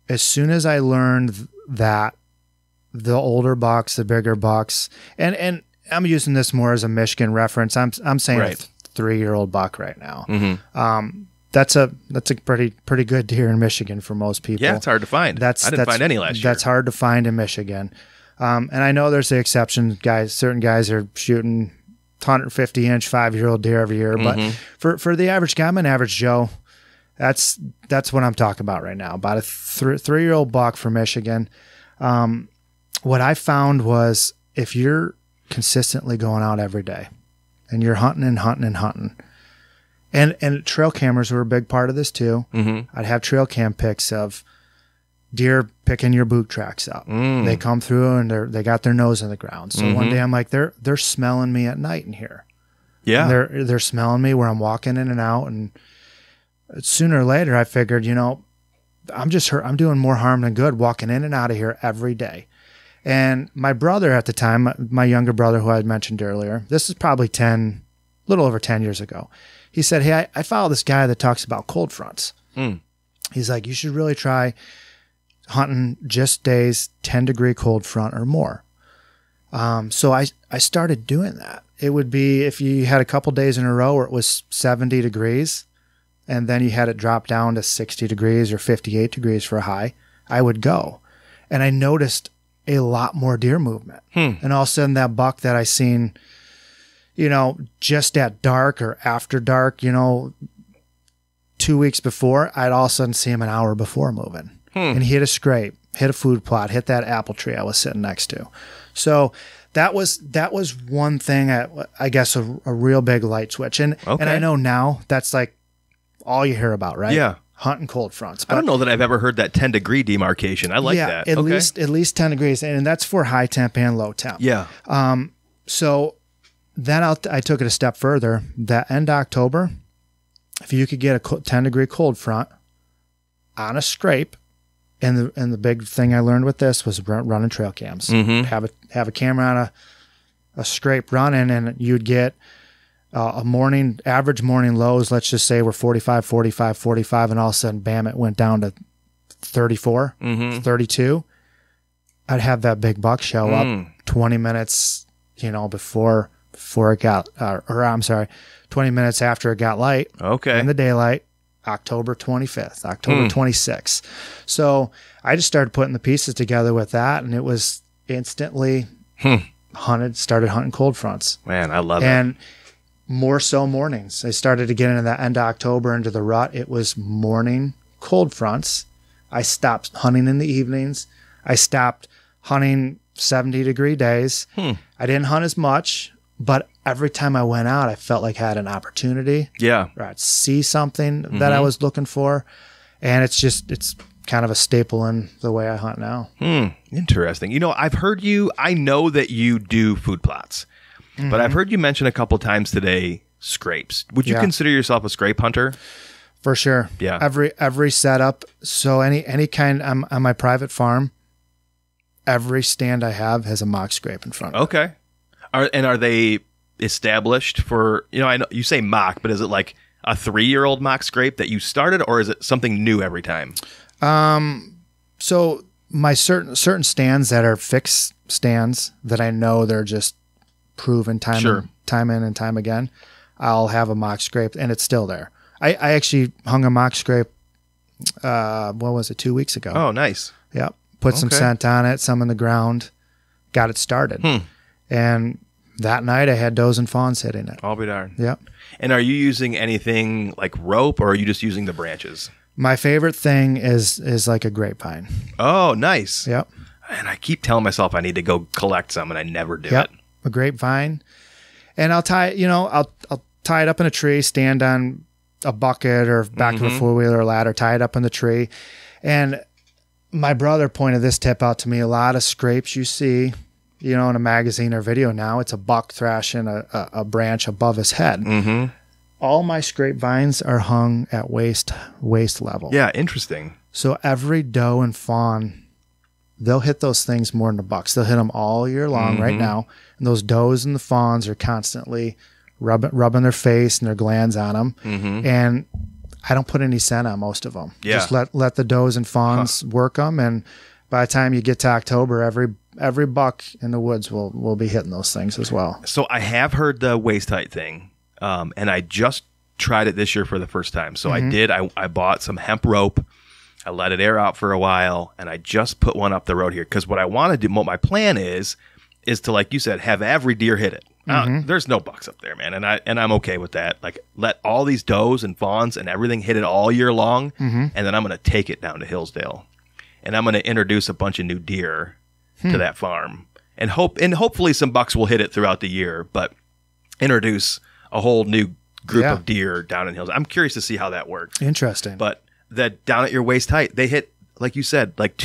As soon as I learned that the older bucks, the bigger bucks, and I'm using this more as a Michigan reference. I'm saying a 3-year-old buck right now. That's a pretty good deer in Michigan for most people. Yeah, it's hard to find. I didn't find any last year. That's hard to find in Michigan. And I know there's the exception. Certain guys are shooting 150-inch 5-year-old deer every year. But for the average guy, I'm an average Joe. That's what I'm talking about right now. About a 3-year-old buck from Michigan. What I found was, if you're consistently going out every day and you're hunting and hunting and hunting, and trail cameras were a big part of this too. I'd have trail cam pics of deer picking your boot tracks up. They come through and they got their nose in the ground. So one day I'm like, they're smelling me at night in here. Yeah. And they're smelling me where I'm walking in and out. And sooner or later I figured, I'm doing more harm than good walking in and out of here every day. And my brother at the time, my younger brother, who I had mentioned earlier, this is probably a little over 10 years ago. He said, hey, I follow this guy that talks about cold fronts. He's like, you should really try hunting just days 10-degree cold front or more. So I started doing that. It would be if you had a couple days in a row where it was 70 degrees and then you had it drop down to 60 degrees or 58 degrees for a high, I would go. And I noticed a lot more deer movement. And all of a sudden that buck that I seen, just at dark or after dark, 2 weeks before, I'd all of a sudden see him an hour before moving. And he hit a scrape, hit a food plot, hit that apple tree I was sitting next to. So that was one thing, I guess, a real big light switch. And I know now that's like all you hear about, right? Yeah. Hunting cold fronts. But I don't know that I've ever heard that 10-degree demarcation. I like that. At least 10 degrees. And that's for high temp and low temp. Yeah. So then I took it a step further. That end October, if you could get a 10-degree cold front on a scrape, and the big thing I learned with this was running trail cams. Have a camera on a scrape running, and you'd get average morning lows, let's just say, were 45, 45, 45, and all of a sudden, bam, it went down to 34, 32. I'd have that big buck show up 20 minutes, before it got, 20 minutes after it got light. Okay. In the daylight. October 25th, October 26th. So I just started putting the pieces together with that, and it was instantly started hunting cold fronts. Man, I love it. And more so mornings. I started to get into that end of October into the rut. It was morning cold fronts. I stopped hunting in the evenings. I stopped hunting 70-degree days. I didn't hunt as much, but every time I went out, I felt like I had an opportunity. Yeah. Or I'd see something that I was looking for. And it's kind of a staple in the way I hunt now. Interesting. You know, I know that you do food plots, but I've heard you mention a couple times today scrapes. Would you consider yourself a scrape hunter? For sure. Yeah. Every setup. So any kind on my private farm, every stand I have has a mock scrape in front of it. Okay. Are they established for, you know, I know you say mock, but is it like a 3-year-old mock scrape that you started, or is it something new every time? So my certain stands that are fixed stands that I know they're just proven time in and time again, I'll have a mock scrape and it's still there. I actually hung a mock scrape, what was it, 2 weeks ago? Oh, nice. Yep. Put some scent on it, some in the ground, got it started. And that night I had does and fawns hitting it. I'll be darned. Yep. And are you using anything like rope, or are you just using the branches? My favorite thing is like a grapevine. Oh, nice. Yep. And I keep telling myself I need to go collect some, and I never do it. A grapevine. And I'll tie it up in a tree, stand on a bucket or back of a 4-wheeler or ladder, tie it up in the tree. And my brother pointed this tip out to me. A lot of scrapes you see, you know, in a magazine or video now, it's a buck thrashing a branch above his head. All my scrape vines are hung at waist level. Yeah, interesting. So every doe and fawn, they'll hit those things more than the bucks. They'll hit them all year long right now. And those does and the fawns are constantly rubbing their face and their glands on them. And I don't put any scent on most of them. Yeah. Just let the does and fawns work them. And by the time you get to October, every buck in the woods will be hitting those things as well. So I have heard the waist height thing, and I just tried it this year for the first time. So I bought some hemp rope. I let it air out for a while, and I just put one up the road here. Because what I want to do, what my plan is to, like you said, have every deer hit it. There's no bucks up there, man, and I'm okay with that. Like, let all these does and fawns and everything hit it all year long, and then I'm going to take it down to Hillsdale, and I'm going to introduce a bunch of new deer to that farm, and hopefully some bucks will hit it throughout the year, but introduce a whole new group of deer down in Hills. I'm curious to see how that works. Interesting. But that down at your waist height, they hit, like you said, like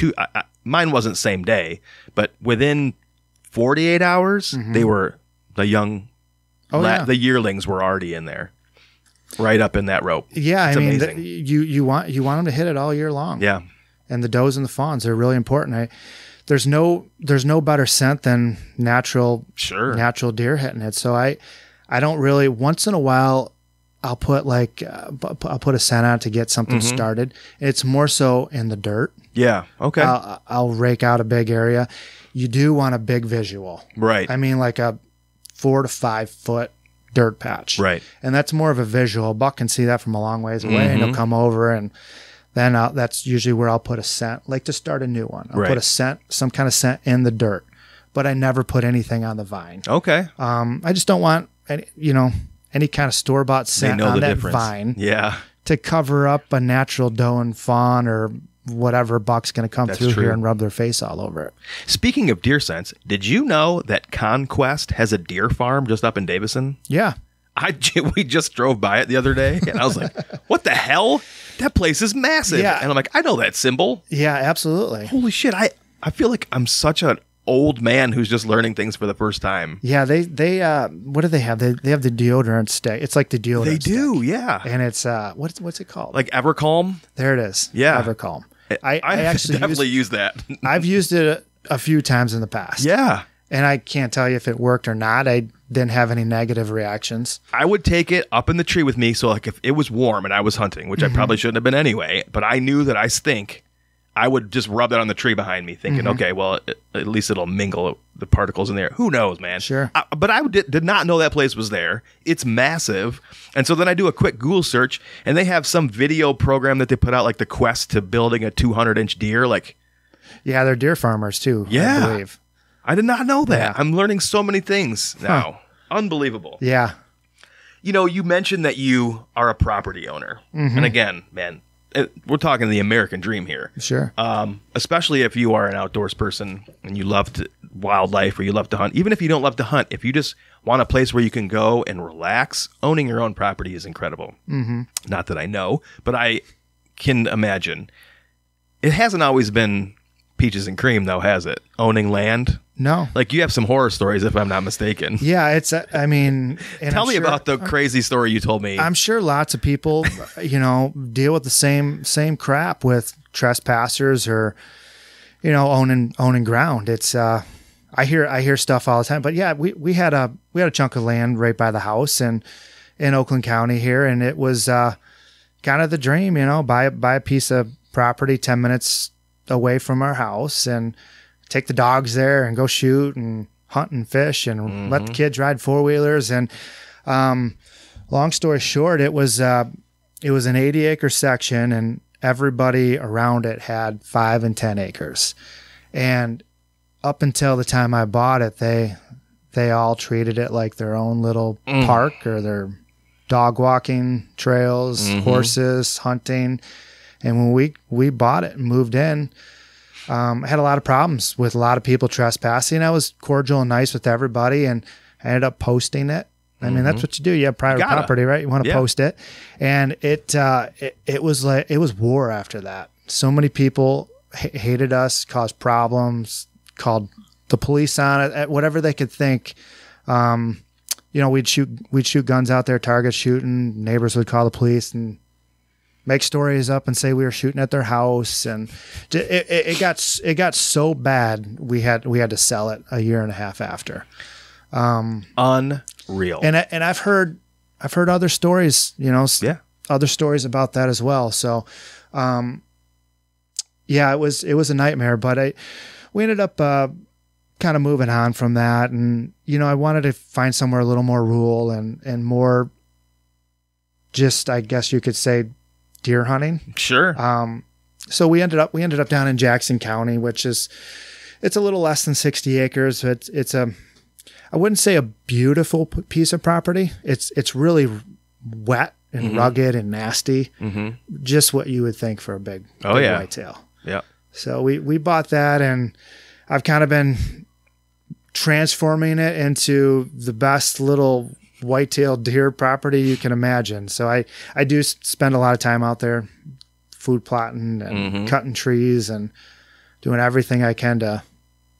mine wasn't same day, but within 48 hours, they were the young, the yearlings were already in there, right up in that rope. Yeah, it's amazing. You want them to hit it all year long. Yeah, and the does and the fawns are really important. There's no better scent than natural deer hitting it. So I don't really, once in a while, I'll put I'll put a scent on it to get something started. It's more so in the dirt. Yeah. Okay. I'll rake out a big area. You do want a big visual, right? I mean, like a 4 to 5 foot dirt patch, right? And that's more of a visual. A buck can see that from a long ways away, and he'll come over, and then that's usually where I'll put a scent, like to start a new one. I'll put a scent, some kind of scent in the dirt, but I never put anything on the vine. Okay. I just don't want any kind of store-bought scent on that vine. Yeah. To cover up a natural doe and fawn or whatever buck's going to come through here and rub their face all over it. Speaking of deer scents, did you know that Conquest has a deer farm just up in Davison? Yeah. We just drove by it the other day, and I was like, what the hell? That place is massive. Yeah. And I'm like, I know that symbol. Yeah, absolutely. Holy shit. I feel like I'm such an old man who's just learning things for the first time. Yeah, they what do they have? They have the deodorant stick. It's like the deodorant They do, stick. yeah. And it's what's it called? Like Evercalm? There it is. Yeah. Evercalm. I actually definitely use that. I've used it a few times in the past. Yeah. And I can't tell you if it worked or not. I didn't have any negative reactions. I would take it up in the tree with me. So like if it was warm and I was hunting, which I probably shouldn't have been anyway, but I knew that I stink, I would just rub it on the tree behind me thinking, okay, well, at least it'll mingle the particles in there. Who knows, man? Sure. But I did not know that place was there. It's massive. And so then I do a quick Google search, and they have some video program that they put out, like the quest to building a 200-inch deer. Like, yeah, they're deer farmers too, yeah. I believe. I did not know that. Yeah. I'm learning so many things now. Unbelievable. Yeah. You know, you mentioned that you are a property owner. And again, man, we're talking the American dream here. Sure. Especially if you are an outdoors person and you love wildlife or you love to hunt. Even if you don't love to hunt, if you just want a place where you can go and relax, owning your own property is incredible. Not that I know, but I can imagine. It hasn't always been peaches and cream, though, has it? Owning land? No. Like, you have some horror stories, if I'm not mistaken. Yeah, it's, I mean... Tell me about the crazy story you told me. I'm sure lots of people, deal with the same crap with trespassers or, owning ground. It's, I hear stuff all the time. But yeah, we had a chunk of land right by the house in Oakland County here, and it was kind of the dream, buy a piece of property 10 minutes away from our house and take the dogs there and go shoot and hunt and fish and let the kids ride four-wheelers. And long story short, it was an 80-acre section, and everybody around it had 5 and 10 acres. And up until the time I bought it, they all treated it like their own little park or their dog walking trails, horses, hunting. And when we bought it and moved in, I had a lot of problems with a lot of people trespassing. I was cordial and nice with everybody, and I ended up posting it. I mean, that's what you do. You have private property, right? You want to post it. And it was war after that. So many people hated us, caused problems, called the police on it, whatever they could think. We'd shoot guns out there, target shooting. Neighbors would call the police and make stories up and say we were shooting at their house, and it got so bad we had to sell it a year and a half after. Unreal. And I've heard other stories, other stories about that as well. So, it was a nightmare, but we ended up kind of moving on from that, and I wanted to find somewhere a little more rural and more, just, I guess you could say, deer hunting. Sure. So we ended up down in Jackson County, it's a little less than 60 acres. But I wouldn't say a beautiful piece of property. It's really wet and rugged and nasty. Just what you would think for a big whitetail. Yeah. So we bought that, and I've kind of been transforming it into the best little white-tailed deer property you can imagine. So I do spend a lot of time out there food plotting and cutting trees and doing everything I can to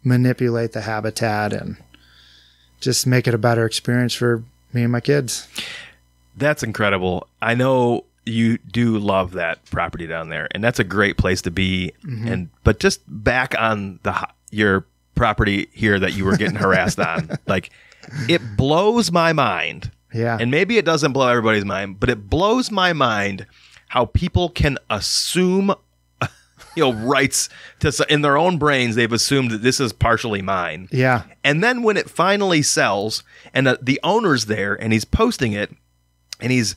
manipulate the habitat and just make it a better experience for me and my kids. That's incredible. I know you do love that property down there, and that's a great place to be. But just back on your property here that you were getting harassed on, like, it blows my mind. Yeah. And maybe it doesn't blow everybody's mind, but it blows my mind how people can assume, rights to, in their own brains. They've assumed that this is partially mine. Yeah. And then when it finally sells and the owner's there and he's posting it and he's,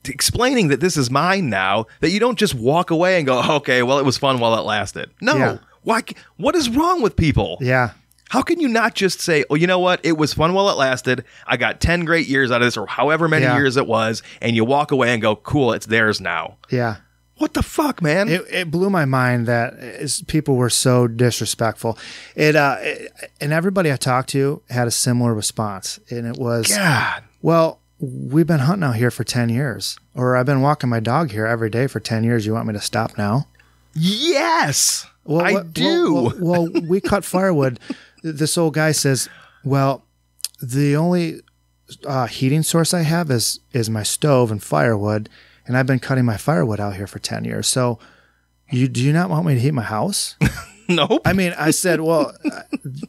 explaining that this is mine now, that you don't just walk away and go, okay, well, it was fun while it lasted. No. Yeah. Why? What is wrong with people? Yeah. How can you not just say, oh, you know what? It was fun while it lasted. I got 10 great years out of this, or however many years it was, and you walk away and go, cool, it's theirs now. Yeah. What the fuck, man? It blew my mind that people were so disrespectful. And everybody I talked to had a similar response. And it was, God. Well, we've been hunting out here for 10 years. Or I've been walking my dog here every day for 10 years. You want me to stop now? Yes, I do. Well, we cut firewood. This old guy says, well, the only heating source I have is my stove and firewood, and I've been cutting my firewood out here for 10 years. So do you not want me to heat my house? Nope. I mean, I said, well,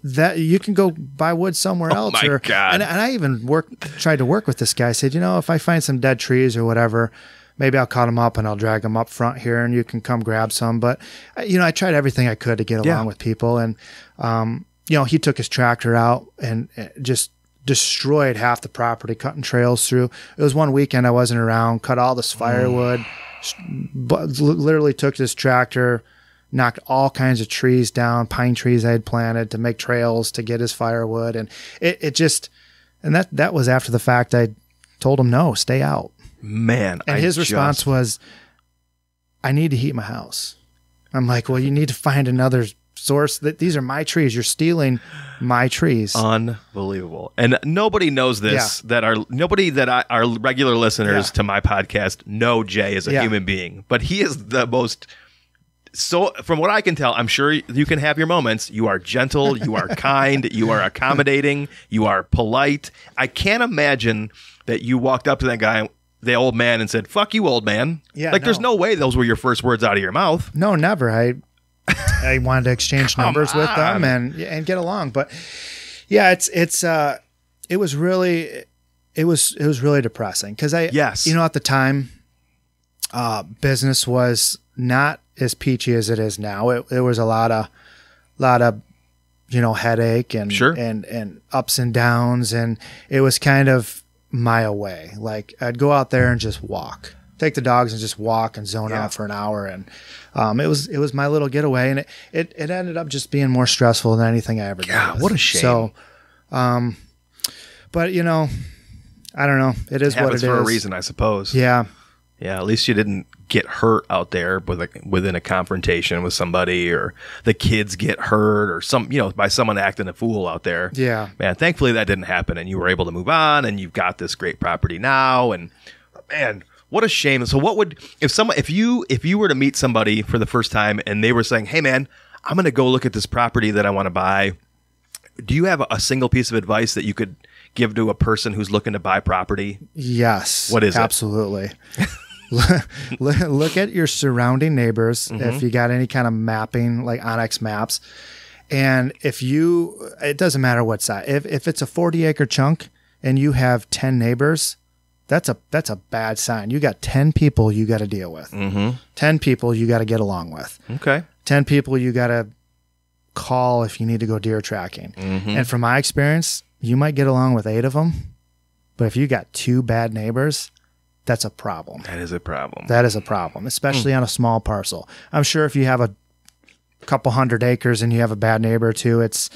that you can go buy wood somewhere else. Oh, my God. And I even tried to work with this guy. I said, if I find some dead trees or whatever, maybe I'll cut them up and I'll drag them up front here and you can come grab some. But, I tried everything I could to get along with people. And, he took his tractor out and just destroyed half the property, cutting trails through. It was one weekend I wasn't around, cut all this firewood, but literally took this tractor, knocked all kinds of trees down, pine trees I had planted to make trails to get his firewood. And that was after the fact. I told him, no, stay out. Man. And his response was, I need to heat my house. I'm like, well, you need to find another source. These are my trees. You're stealing my trees. Unbelievable. And nobody knows this, our regular listeners to my podcast know Jay as a human being, but he is the most So from what I can tell, I'm sure you can have your moments. You are gentle, you are kind, you are accommodating, you are polite. I can't imagine that you walked up to that guy, the old man, and said, "Fuck you, old man." Yeah, like there's no way those were your first words out of your mouth. No, never. I wanted to exchange numbers with them and get along. But yeah, it was really depressing because at the time, business was not as peachy as it is now. It was a lot of headache and ups and downs, and it was kind of my way. Like I'd go out there and just walk, take the dogs and just walk and zone out for an hour, and it was my little getaway, and it ended up just being more stressful than anything I ever did. Yeah, what a shame. So, but I don't know. It is what it is for a reason, I suppose. Yeah. Yeah, at least you didn't get hurt out there within a confrontation with somebody, or the kids get hurt, or by someone acting a fool out there. Yeah, man. Thankfully, that didn't happen, and you were able to move on, and you've got this great property now. And man, what a shame. So, what would if you were to meet somebody for the first time and they were saying, "Hey, man, I'm going to go look at this property that I want to buy." Do you have a single piece of advice that you could give to a person who's looking to buy property? Yes. What is it? Absolutely. Look at your surrounding neighbors. Mm-hmm. If you got any kind of mapping like Onyx maps, and it doesn't matter what size. If it's a 40-acre chunk and you have 10 neighbors, that's a bad sign. You got 10 people you got to deal with. Mm-hmm. 10 people you got to get along with. Okay. 10 people you got to call if you need to go deer tracking. Mm-hmm. And from my experience, you might get along with 8 of them, but if you got 2 bad neighbors, that's a problem. That is a problem. That is a problem, especially on a small parcel. I'm sure if you have a couple 100 acres and you have a bad neighbor or 2, it's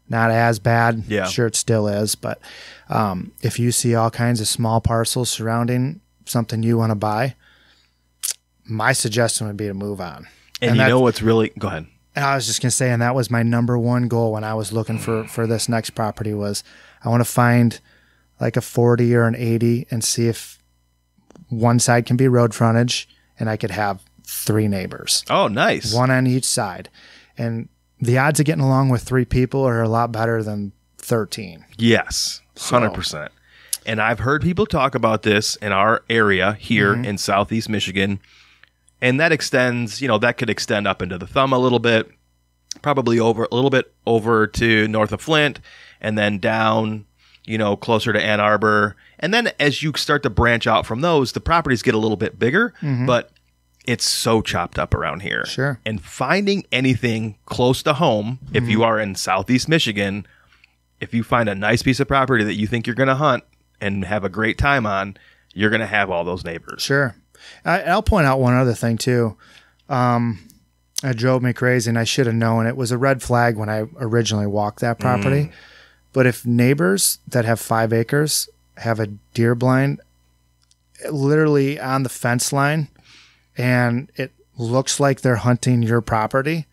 not as bad. Yeah. Sure, it still is. But if you see all kinds of small parcels surrounding something you want to buy, my suggestion would be to move on. And you know what's really... Go ahead. And I was just going to say, and that was my number one goal when I was looking for this next property was I want to find like a 40 or an 80 and see if one side can be road frontage and I could have 3 neighbors. Oh, nice. 1 on each side. And the odds of getting along with 3 people are a lot better than 13. Yes, 100%. And I've heard people talk about this in our area here in Southeast Michigan. And that extends, that could extend up into the thumb a little bit, probably a little bit over to north of Flint, and then down, closer to Ann Arbor. And then as you start to branch out from those, the properties get a little bit bigger, but it's so chopped up around here. Sure. And finding anything close to home, if you are in Southeast Michigan, if you find a nice piece of property that you think you're going to hunt and have a great time on, you're going to have all those neighbors. Sure. I'll point out one other thing too. It drove me crazy, and I should have known. It was a red flag when I originally walked that property. But if neighbors that have 5 acres have a deer blind literally on the fence line and it looks like they're hunting your property,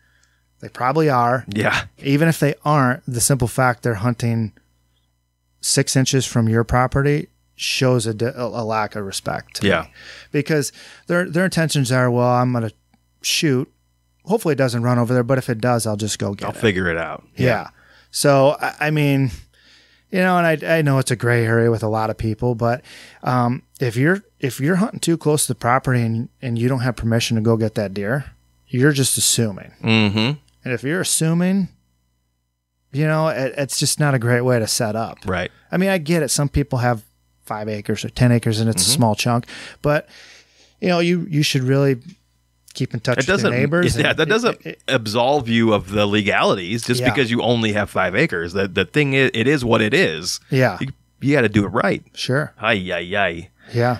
they probably are. Yeah. Even if they aren't, the simple fact they're hunting 6 inches from your property shows a lack of respect to me. Because their intentions are, well, I'm going to shoot. Hopefully it doesn't run over there, but if it does, I'll just go get it. I'll figure it out. Yeah. So, I mean, and I know it's a gray area with a lot of people, but if you're hunting too close to the property and you don't have permission to go get that deer, you're just assuming. Mm-hmm. And if you're assuming, it's just not a great way to set up. Right. I mean, I get it. Some people have 5 acres or 10 acres and it's a small chunk, but you should really keep in touch with your neighbors. Yeah, that doesn't absolve you of the legalities just because you only have 5 acres. The thing is, it is what it is. Yeah. You got to do it right. Sure. Ay. Yeah.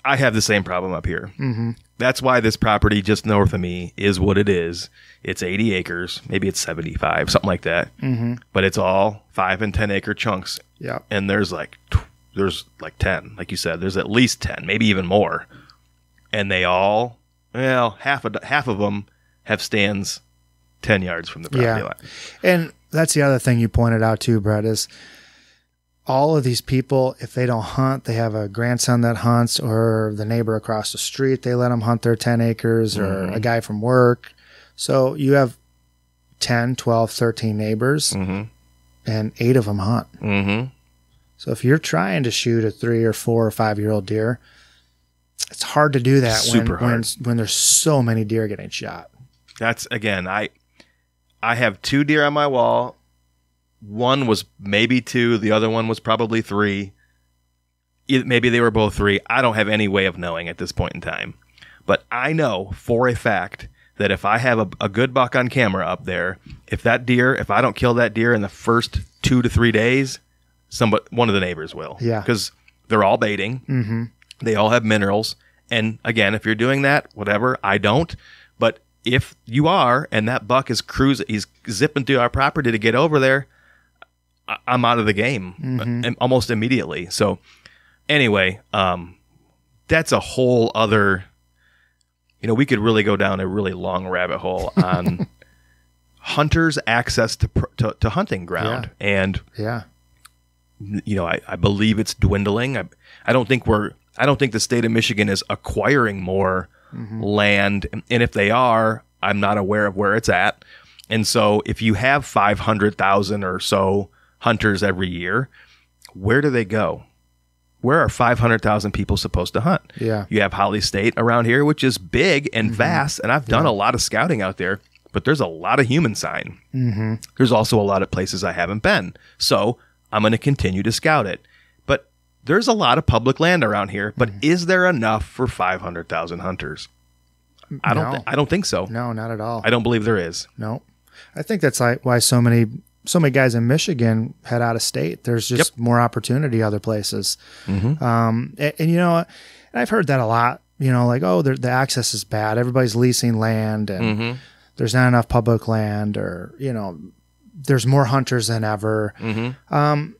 I have the same problem up here. Mm-hmm. That's why this property just north of me is what it is. It's 80 acres. Maybe it's 75, something like that. Mm-hmm. But it's all 5 and 10 acre chunks. Yeah. And there's like 10, like you said. There's at least 10, maybe even more. And they all, half of them have stands 10 yards from the property line. And that's the other thing you pointed out too, Brett, is all of these people, if they don't hunt, they have a grandson that hunts, or the neighbor across the street, they let them hunt their 10 acres, or a guy from work. So you have 10, 12, 13 neighbors, and 8 of them hunt. So if you're trying to shoot a 3 or 4 or 5-year-old deer, it's hard to do that when there's so many deer getting shot. That's, again, I have 2 deer on my wall. One was maybe 2. The other one was probably 3. Maybe they were both 3. I don't have any way of knowing at this point in time. But I know for a fact that if I have a good buck on camera up there, if I don't kill that deer in the first 2 to 3 days, one of the neighbors will. Yeah. Because they're all baiting. They all have minerals. And again, if you're doing that, whatever, I don't. But if you are, and that buck is he's zipping through our property to get over there, I'm out of the game almost immediately. So anyway, that's a whole other, we could really go down a really long rabbit hole on hunters' access to hunting ground. And I believe it's dwindling. I don't think the state of Michigan is acquiring more land, and if they are, I'm not aware of where it's at. And so if you have 500,000 or so hunters every year, where do they go? Where are 500,000 people supposed to hunt? Yeah. You have Holly State around here, which is big and vast, and I've done a lot of scouting out there, but there's a lot of human sign. There's also a lot of places I haven't been. So I'm going to continue to scout it. But there's a lot of public land around here, but is there enough for 500,000 hunters? I don't think so. No, not at all. I don't believe there is. No. I think that's why so many guys in Michigan head out of state. There's just more opportunity other places. And I've heard that a lot, like, oh, the access is bad. Everybody's leasing land and there's not enough public land, or, there's more hunters than ever. I'm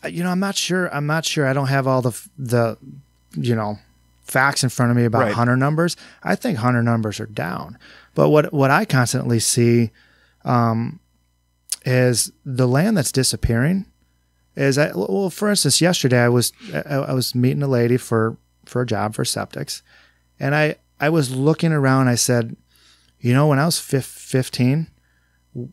not sure. I don't have all the facts in front of me about hunter numbers. I think hunter numbers are down. But what I constantly see is the land that's disappearing. For instance, yesterday I was meeting a lady for a job for septics, and I was looking around. I said, when I was 15,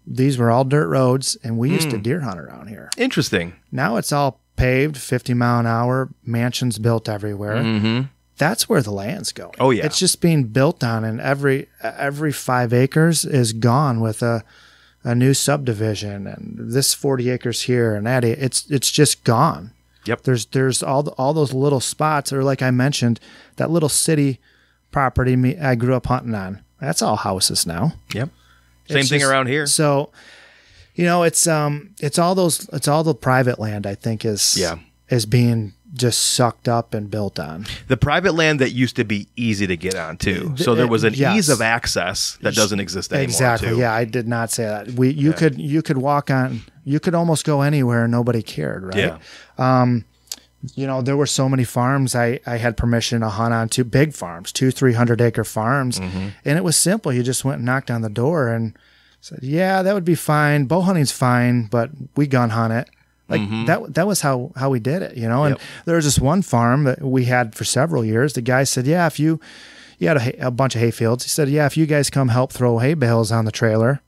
these were all dirt roads, and we used to deer hunt around here. Interesting. Now it's all paved, 50 mile an hour, mansions built everywhere. That's where the land's going. Oh yeah, it's just being built on, and every 5 acres is gone with a new subdivision, and this 40 acres here and that. It's just gone. Yep. There's all those little spots, or like I mentioned, that little city property I grew up hunting on. That's all houses now. Yep. Same thing around here. So, it's all the private land, I think, is being just sucked up and built on. The private land that used to be easy to get on too. So there was an ease of access that doesn't exist anymore. Exactly. Too. Yeah, I did not say that. You could walk on. You could almost go anywhere and nobody cared, right? Yeah. There were so many farms I had permission to hunt on, 2 big farms, 200-300 acre farms, and it was simple. You just went and knocked on the door and said, "Yeah, that would be fine. Bow hunting's fine, but we gun hunt it." Like that was how we did it, And there was this one farm that we had for several years. The guy said, "Yeah, if you had a bunch of hay fields," he said, "Yeah, if you guys come help throw hay bales on the trailer,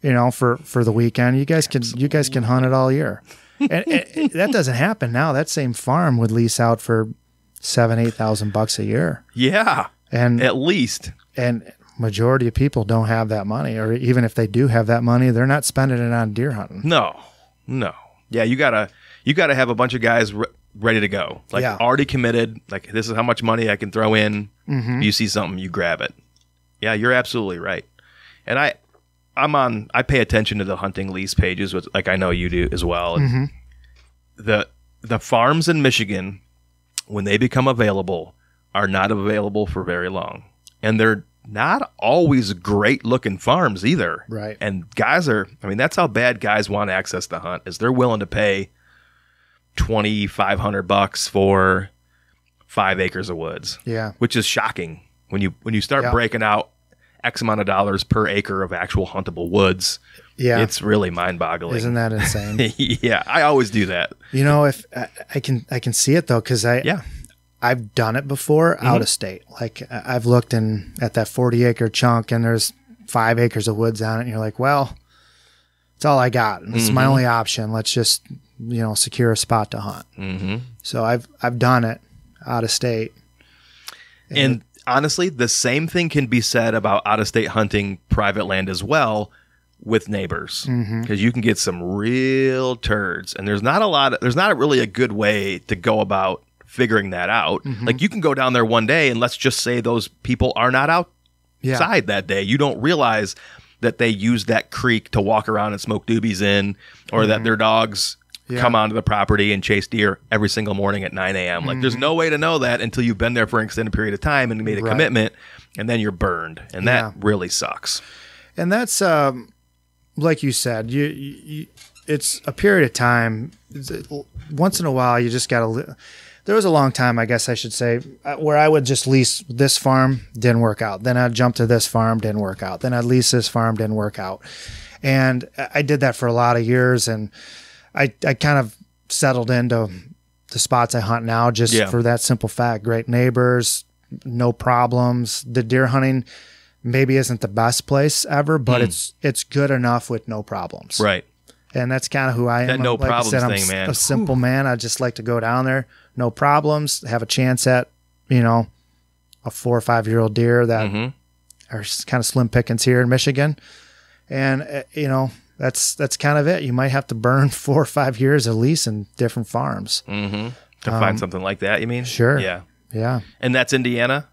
for the weekend, you guys can hunt it all year." And that doesn't happen now. That same farm would lease out for $7,000-8,000 a year. Yeah, and at least. And majority of people don't have that money, or even if they do have that money, they're not spending it on deer hunting. No. Yeah, you gotta have a bunch of guys ready to go, already committed. Like, this is how much money I can throw in. You see something, you grab it. Yeah, you're absolutely right. And I pay attention to the hunting lease pages, which, like, I know you do as well. And the farms in Michigan, when they become available, are not available for very long, and they're not always great looking farms either. Right. And guys that's how bad guys want access to hunt, is they're willing to pay $2,500 for 5 acres of woods. Yeah. Which is shocking when you start breaking out X amount of dollars per acre of actual huntable woods. Yeah. It's really mind boggling. Isn't that insane? Yeah. I always do that. If I can see it though, because I've done it before out of state. Like, I've looked at that 40 acre chunk, and there's 5 acres of woods on it, and you're like, well, it's all I got. And this is my only option. Let's just, secure a spot to hunt. So I've done it out of state. And honestly, the same thing can be said about out-of-state hunting private land as well with neighbors, because you can get some real turds, and there's not really a good way to go about figuring that out. Like, you can go down there one day, and let's just say those people are not outside that day. You don't realize that they use that creek to walk around and smoke doobies in, or that their dogs come onto the property and chase deer every single morning at 9 a.m. Like, there's no way to know that until you've been there for an extended period of time and made a commitment, and then you're burned. And that really sucks. And that's, like you said, you it's a period of time. Once in a while, you just got to... There was a long time, I guess I should say, where I would just lease this farm, didn't work out. Then I'd jump to this farm, didn't work out. Then I'd lease this farm, didn't work out. And I did that for a lot of years, and I kind of settled into the spots I hunt now just for that simple fact. Great neighbors, no problems. The deer hunting maybe isn't the best place ever, but it's good enough with no problems. Right. And that's kind of who I am. That no like problems I said, thing, man. A simple man. I just like to go down there, no problems, have a chance at, a 4 or 5 year old deer that are kind of slim pickings here in Michigan. And, that's kind of it. You might have to burn 4 or 5 years at least in different farms. To find something like that, you mean? Sure. Yeah. Yeah. And that's Indiana?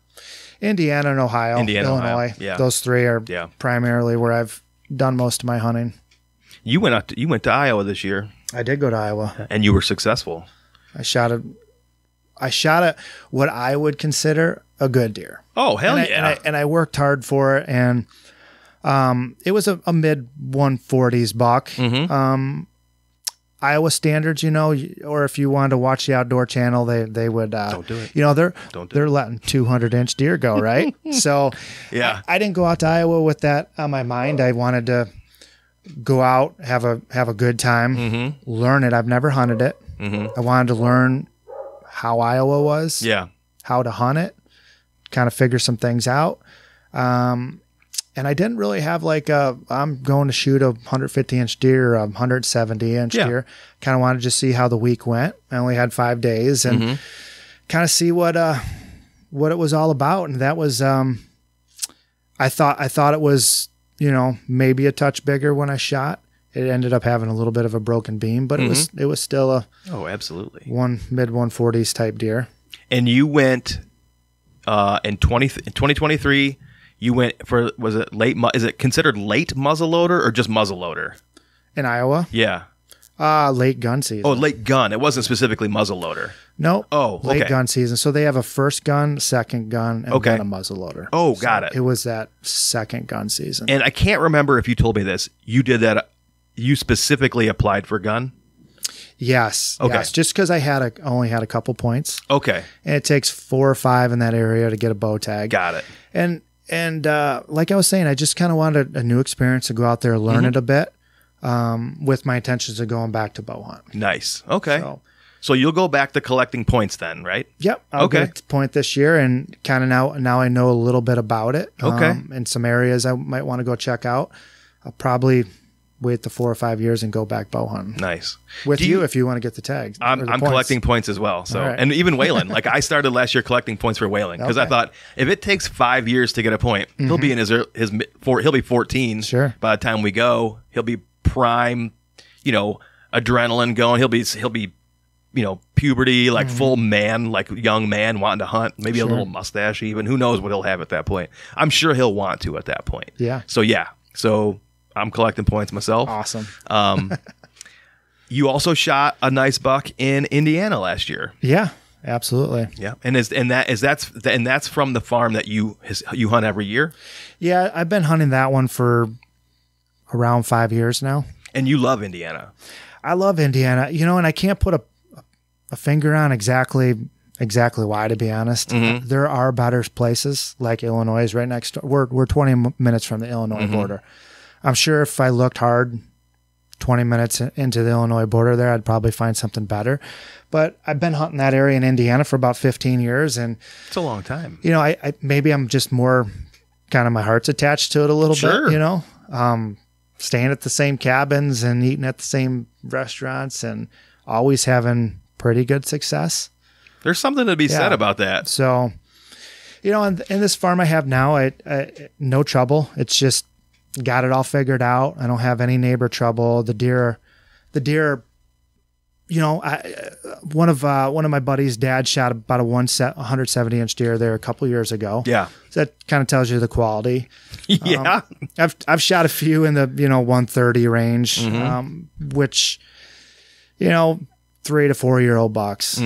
Indiana and Ohio. Illinois. Ohio. Yeah. Those three are primarily where I've done most of my hunting. You went to Iowa this year. I did go to Iowa. And you were successful. I shot at what I would consider a good deer. Oh, hell yeah. And I worked hard for it, and it was a mid 140s buck. Iowa standards, or if you wanted to watch the Outdoor Channel, they would don't do it. They're letting 200-inch deer go, right? So I didn't go out to Iowa with that on my mind. I wanted to go out, have a good time, learn it. I've never hunted it. I wanted to learn how Iowa was, how to hunt it, kind of figure some things out. And I didn't really have I'm going to shoot a 150-inch deer, a 170-inch deer. Kind of wanted to just see how the week went. I only had 5 days and kind of see what it was all about. And that was, I thought it was, maybe a touch bigger when I shot. It ended up having a little bit of a broken beam, but it was still a absolutely mid 140s type deer. And you went in 2023. You went for, was it late? Is it considered late muzzleloader or just muzzleloader in Iowa? Yeah. Late gun season. Oh, late gun. It wasn't specifically muzzleloader. No. Oh, okay. Late gun season. So they have a first gun, second gun, and then a muzzleloader. Oh, got it. It was that second gun season. And I can't remember if you told me this. You did that. You specifically applied for gun? Yes. Okay. Yes. Just because I only had a couple points. Okay. And it takes 4 or 5 in that area to get a bow tag. Got it. And like I was saying, I just kind of wanted a new experience to go out there, learn it a bit, with my intentions of going back to bow hunt. Nice. Okay. So you'll go back to collecting points then, right? Yep. I'll get a point this year, and kind of now I know a little bit about it. Okay. And some areas I might want to go check out. I'll probably wait the 4 or 5 years and go back bow hunting. Nice. With you if you want to get the tags. I'm collecting points as well. So and even whaling. Like I started last year collecting points for whaling because I thought if it takes 5 years to get a point, he'll be in he'll be 14. Sure. By the time we go, he'll be prime, adrenaline going. He'll be puberty, like full man, like young man wanting to hunt, maybe a little mustache even. Who knows what he'll have at that point. I'm sure he'll want to at that point. Yeah. So I'm collecting points myself. Awesome. You also shot a nice buck in Indiana last year. Yeah, absolutely. Yeah, and that's from the farm that you hunt every year. Yeah, I've been hunting that one for around 5 years now. And you love Indiana. I love Indiana, and I can't put a finger on exactly why, to be honest. There are better places, like Illinois is right next door. We're 20 minutes from the Illinois border. I'm sure if I looked hard 20 minutes into the Illinois border there, I'd probably find something better. But I've been hunting that area in Indiana for about 15 years. And it's a long time. I maybe I'm just more kind of my heart's attached to it a little Sure. bit, you know. Staying at the same cabins and eating at the same restaurants and always having pretty good success. There's something to be said about that. So, you know, in this farm I have now, I no trouble. It's just got it all figured out. I don't have any neighbor trouble. The deer, you know, one of my buddies' dad shot about a 170-inch deer there a couple years ago. Yeah. So that kind of tells you the quality. Yeah. I've shot a few in the 130 range, which, you know, 3 to 4 year old bucks.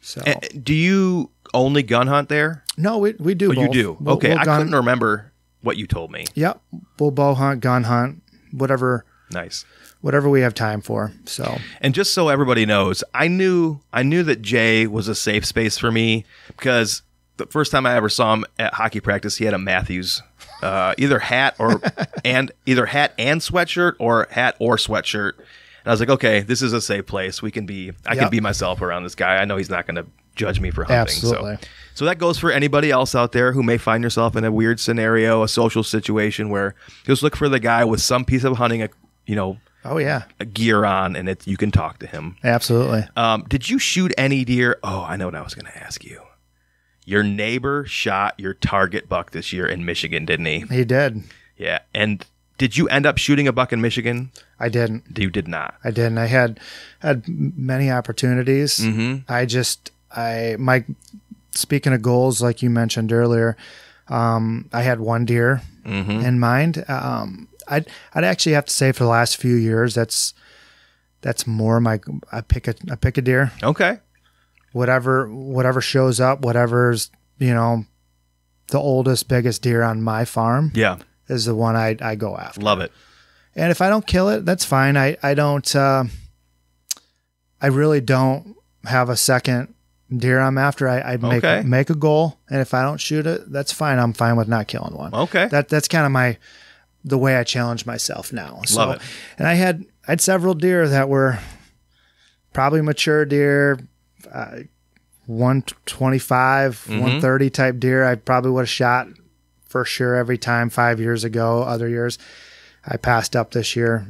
So Do you only gun hunt there? no, we do. Oh, you both. do. We'll Okay, I gun, couldn't remember what you told me. Yep, we'll bow hunt, gun hunt, whatever Nice. we have time for. So And just so everybody knows, I knew that Jay was a safe space for me because the first time I ever saw him at hockey practice, he had a Matthews, either hat and sweatshirt or hat or sweatshirt. And I was like, okay, this is a safe place. I can be myself around this guy. I know he's not going to judge me for hunting. Absolutely. So that goes for anybody else out there who may find yourself in a weird scenario, a social situation where just look for the guy with some piece of hunting, oh yeah, a gear on, and you can talk to him. absolutely. Did you shoot any deer? Oh, I know what I was going to ask you. Your neighbor shot your target buck this year in Michigan, didn't he? He did. Yeah. And did you end up shooting a buck in Michigan? I didn't. You did not. I didn't. I had many opportunities. Speaking of goals, like you mentioned earlier, I had one deer in mind. I'd actually have to say for the last few years, that's more I pick a deer. Okay. Whatever shows up, whatever's, the oldest, biggest deer on my farm. Yeah. Is the one I go after. Love it. And if I don't kill it, that's fine. I really don't have a second deer I'm after. I'd make a goal, and if I don't shoot it, that's fine. I'm fine with not killing one. Okay. That's kind of the way I challenge myself now. So, love it. And I had several deer that were probably mature deer, 125, 130 type deer. I probably would have shot for sure every time 5 years ago. Other years I passed up this year.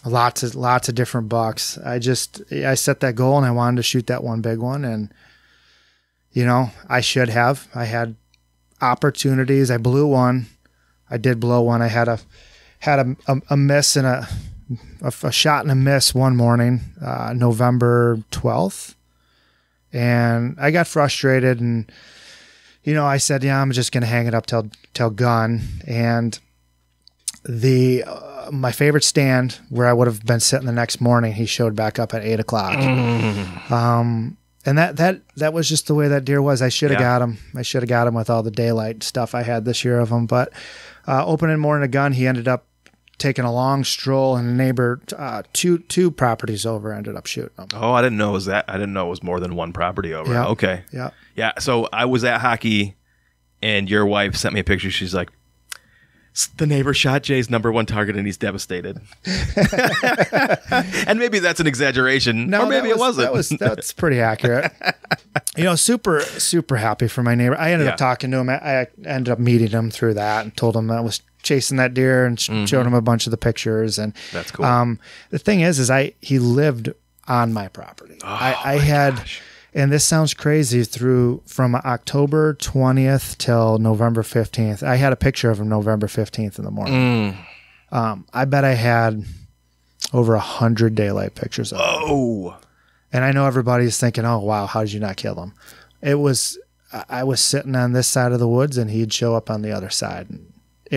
Lots of different bucks. I set that goal and I wanted to shoot that one big one, and I should have. I had opportunities. I blew one. I did blow one. I had a miss and a shot and a miss one morning, November 12th, and I got frustrated, and I said, yeah, I'm just going to hang it up till gun. And my favorite stand where I would have been sitting the next morning, he showed back up at 8 o'clock. And that was just the way that deer was. I should have got him. I should have got him with all the daylight stuff I had this year of him. But opening morning a gun, he ended up taking a long stroll, and a neighbor, two properties over, ended up shooting him. Oh, I didn't know it was that. I didn't know it was more than one property over. Yeah. Okay. Yeah. Yeah. So I was at hockey, and your wife sent me a picture. She's like, the neighbor shot Jay's number one target, and he's devastated. And maybe that's an exaggeration, or maybe it wasn't. That's pretty accurate. Super, super happy for my neighbor. I ended up talking to him. I ended up meeting him through that and told him I was chasing that deer and showed him a bunch of the pictures. And that's cool. The thing is he lived on my property. Oh, I had. Gosh. And this sounds crazy, from October 20th till November 15th. I had a picture of him November 15th in the morning. I bet I had over 100 daylight pictures of him. Oh. And I know everybody's thinking, oh, wow, how did you not kill him? I was sitting on this side of the woods, and he'd show up on the other side. And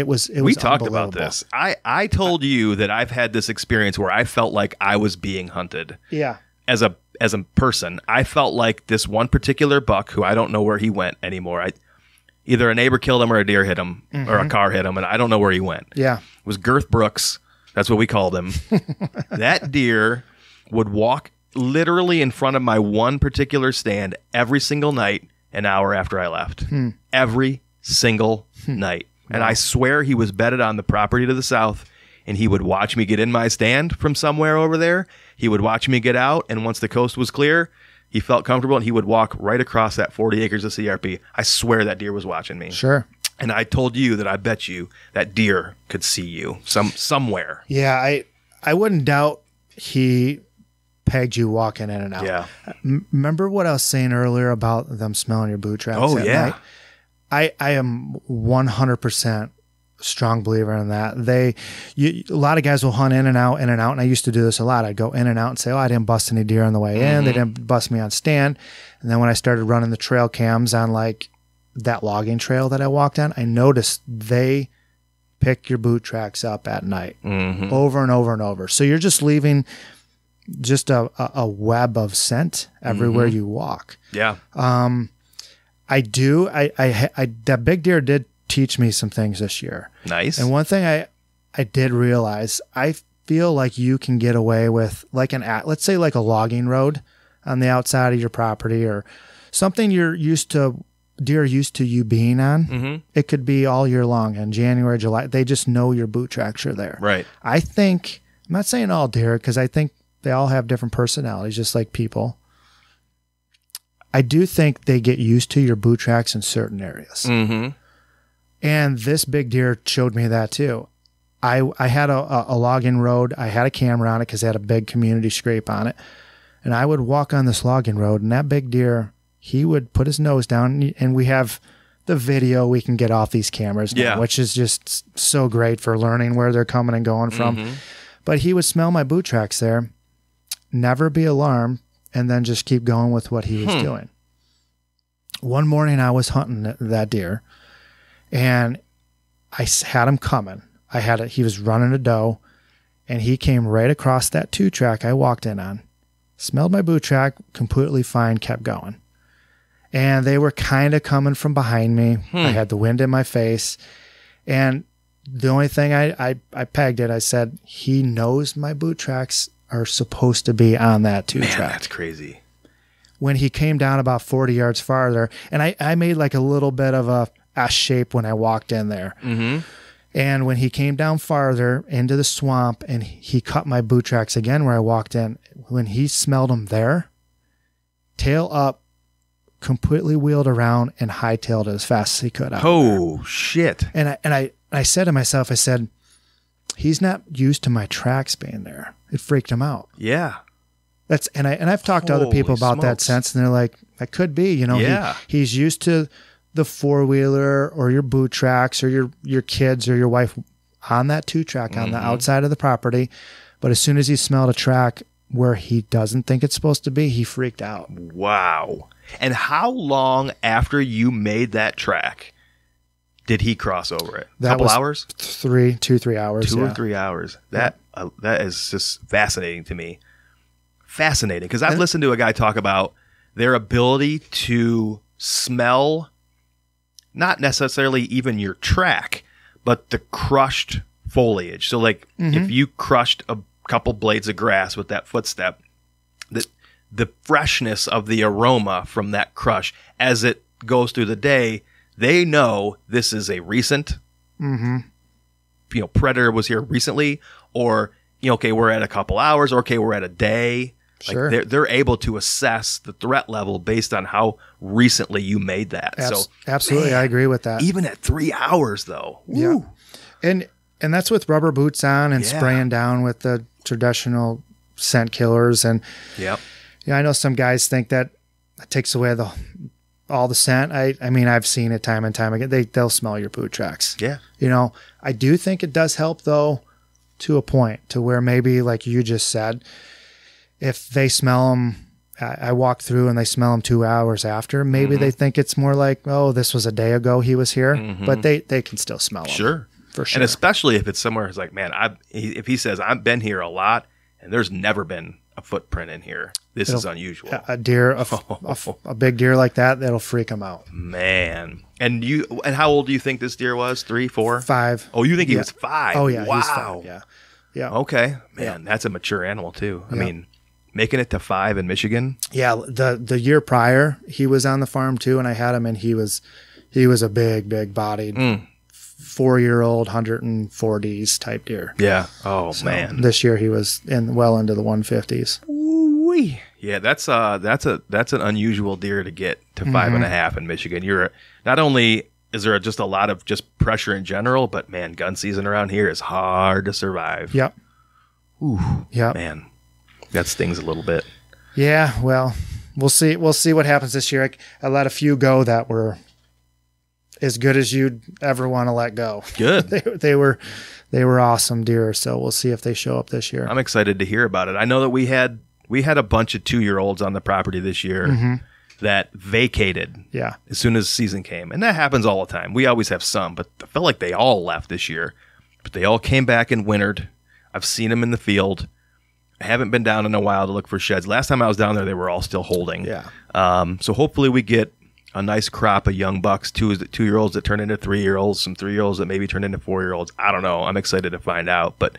we talked about this. I told you that I've had this experience where I felt like I was being hunted. Yeah. As a person, I felt like this one particular buck, who I don't know where he went anymore. Either a neighbor killed him or a deer hit him or a car hit him, and I don't know where he went. Yeah. It was Girth Brooks. That's what we called him. That deer would walk literally in front of my one particular stand every single night an hour after I left. Every single night. And wow. I swear he was bedded on the property to the south, and he would watch me get in my stand from somewhere over there. He would watch me get out, and once the coast was clear, he felt comfortable, and he would walk right across that 40 acres of CRP. I swear that deer was watching me. Sure. And I told you that I bet you that deer could see you somewhere. Yeah, I wouldn't doubt he pegged you walking in and out. Yeah. Remember what I was saying earlier about them smelling your boot tracks Oh, at yeah. night? I am 100% strong believer in that. A lot of guys will hunt in and out, and I used to do this a lot. I'd go in and out and say, oh, I didn't bust any deer on the way in. They didn't bust me on stand. And then when I started running the trail cams on like that logging trail that I walked on, I noticed they pick your boot tracks up at night over and over and over. So you're just leaving just a web of scent everywhere you walk. Yeah. That big deer did teach me some things this year. Nice. And one thing I did realize, I feel like you can get away with like let's say like a logging road on the outside of your property or something deer used to you being on. It could be all year long in January, July. They just know your boot tracks are there. Right. I think, I'm not saying all deer because I think they all have different personalities, just like people. I do think they get used to your boot tracks in certain areas. And this big deer showed me that too. I had a logging road. I had a camera on it because it had a big community scrape on it. And I would walk on this logging road, and that big deer, he would put his nose down, and we have the video we can get off these cameras now, which is just so great for learning where they're coming and going from. But he would smell my boot tracks there, never be alarmed, and then just keep going with what he was doing. One morning I was hunting that deer, and I had him coming. He was running a doe, and he came right across that 2-track I walked in on, smelled my boot track, completely fine, kept going. And they were kind of coming from behind me. I had the wind in my face, and the only thing I pegged it, I said, he knows my boot tracks are supposed to be on that 2-track. Man, that's crazy. When he came down about 40 yards farther, and I made like a little bit of a S shape when I walked in there. And when he came down farther into the swamp and he cut my boot tracks again where I walked in, when he smelled them there, tail up, completely wheeled around and hightailed it as fast as he could. Oh, shit. And I said to myself, I said, he's not used to my tracks being there. It freaked him out. Yeah. And I've talked to other people about that sense, and they're like, that could be, he's used to the 4-wheeler or your boot tracks or your kids or your wife on that 2-track on the outside of the property. But as soon as he smelled a track where he doesn't think it's supposed to be, he freaked out. Wow. And how long after you made that track did he cross over it? A couple hours? 3 hours. 2 or 3 hours. That is just fascinating to me. Fascinating. Because I've listened to a guy talk about their ability to smell not necessarily even your track, but the crushed foliage. So like if you crushed a couple blades of grass with that footstep, the freshness of the aroma from that crush as it goes through the day, they know this is a recent, predator was here recently, or, okay, we're at a couple hours, or okay, we're at a day. Sure. Like they're able to assess the threat level based on how recently you made that. Absolutely, man, I agree with that. Even at 3 hours, though. Yeah. And that's with rubber boots on and spraying down with the traditional scent killers. And I know some guys think that it takes away all the scent. I mean, I've seen it time and time again. They'll smell your boot tracks. Yeah. I do think it does help, though, to a point to where maybe, like you just said, if they smell them, I walk through and they smell them 2 hours after, maybe they think it's more like, oh, this was a day ago he was here, but they can still smell them. Sure. For sure. And especially if it's somewhere it's like, man, if he says, I've been here a lot and there's never been a footprint in here, this is unusual. A deer, a big deer like that'll freak him out. Man. And how old do you think this deer was? 3, 4? 5. Oh, you think he was 5? Oh, yeah. Wow. He's 5, yeah. Yeah. Okay. Man, that's a mature animal too. I mean, making it to 5 in Michigan. Yeah. The year prior, he was on the farm too, and I had him, and he was a big bodied 4-year-old 140s type deer. Yeah. Oh, so man. This year he was well into the 150s. Ooh-wee. Yeah, that's an unusual deer to get to 5.5 in Michigan. You're not only is there just a lot of just pressure in general? But man, gun season around here is hard to survive. Yep. Ooh. Yep. Man, that stings a little bit. Yeah. Well, we'll see. We'll see what happens this year. I let a few go that were as good as you'd ever want to let go. Good. They were awesome deer. So we'll see if they show up this year. I'm excited to hear about it. I know that we had a bunch of 2-year-olds on the property this year that vacated as soon as season came. And that happens all the time. We always have some, but I felt like they all left this year. But they all came back and wintered. I've seen them in the field. I haven't been down in a while to look for sheds. Last time I was down there, they were all still holding. Yeah. So hopefully we get a nice crop of young bucks, 2-year-olds that turn into 3-year-olds, some 3-year-olds that maybe turn into 4-year-olds. I don't know. I'm excited to find out. But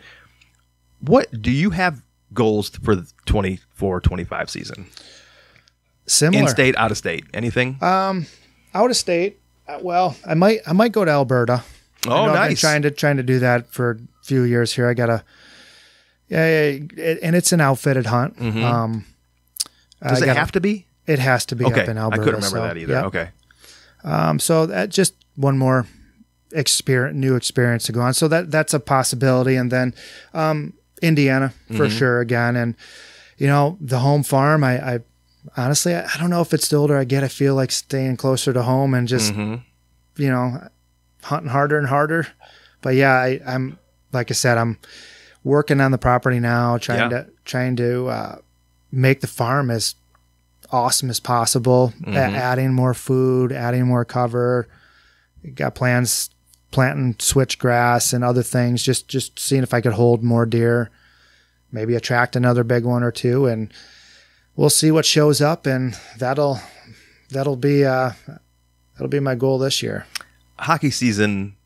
what do you have goals for the 24-25 season? Similar. In-state, out-of-state, anything? Out of state. Well, I might go to Alberta. Oh, nice. I've been trying to do that for a few years here. I gotta, and it's an outfitted hunt. Mm-hmm. Does it have to be? It has to be up in Alberta. I couldn't remember that either. Yep. Okay. So that just one more new experience to go on. So that's a possibility. And then Indiana for sure again. And the home farm. I honestly I don't know if it's the older I get, I feel like staying closer to home and just hunting harder and harder. But yeah, I'm like I said, I'm working on the property now, trying to make the farm as awesome as possible, adding more food, adding more cover. Got plans planting switchgrass and other things, just seeing if I could hold more deer, maybe attract another big one or two, and we'll see what shows up, and that'll be my goal this year. Hockey season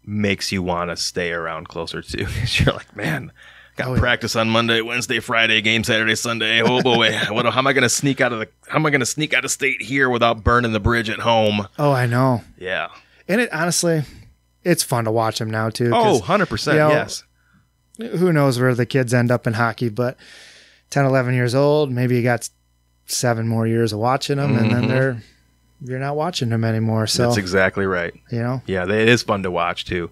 makes you want to stay around closer too. You're like, man, got practice on Monday, Wednesday, Friday, game Saturday, Sunday. Oh boy, how am I going to sneak out of state here without burning the bridge at home? Oh, I know. Yeah, and it honestly, it's fun to watch them now too. Oh, 100%. Yes. Who knows where the kids end up in hockey, but 10, 11 years old, maybe you got 7 more years of watching them, and then you're not watching them anymore. So that's exactly right. Yeah, it is fun to watch too.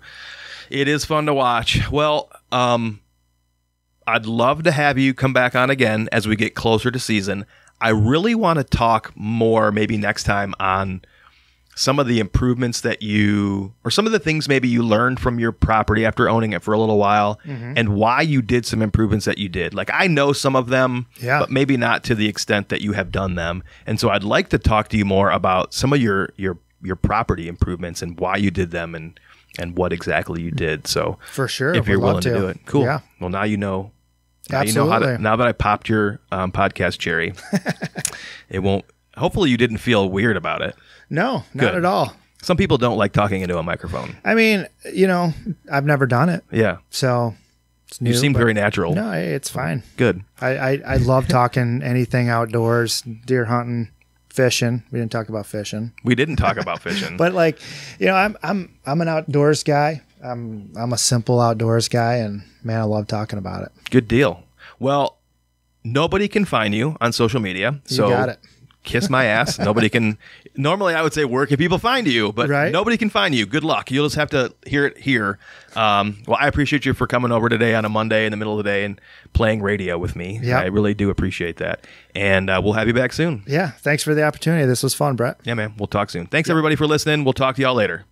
It is fun to watch. Well, I'd love to have you come back on again as we get closer to season. I really want to talk more maybe next time on some of the improvements that or some of the things maybe you learned from your property after owning it for a little while, and why you did some improvements that you did. Like, I know some of them, but maybe not to the extent that you have done them. And so I'd like to talk to you more about some of your property improvements and why you did them and what exactly you did. So for sure, if you're willing to do it. Cool. Yeah. Well, now you know. Absolutely. Now that I popped your podcast cherry, it won't. Hopefully, you didn't feel weird about it. No, not at all. Some people don't like talking into a microphone. I mean, I've never done it. Yeah. So it's new. You seem very natural. No, it's fine. Good. I love talking anything outdoors, deer hunting, fishing. We didn't talk about fishing. We didn't talk about fishing. But I'm an outdoors guy. I'm a simple outdoors guy, and man, I love talking about it. Good deal. Well, nobody can find you on social media. So you got it. Kiss my ass. Nobody can. Normally, I would say, where can people find you? But nobody can find you. Good luck. You'll just have to hear it here. Well, I appreciate you for coming over today on a Monday in the middle of the day and playing radio with me. Yeah, I really do appreciate that. And we'll have you back soon. Yeah. Thanks for the opportunity. This was fun, Brett. Yeah, man. We'll talk soon. Thanks, everybody, for listening. We'll talk to y'all later.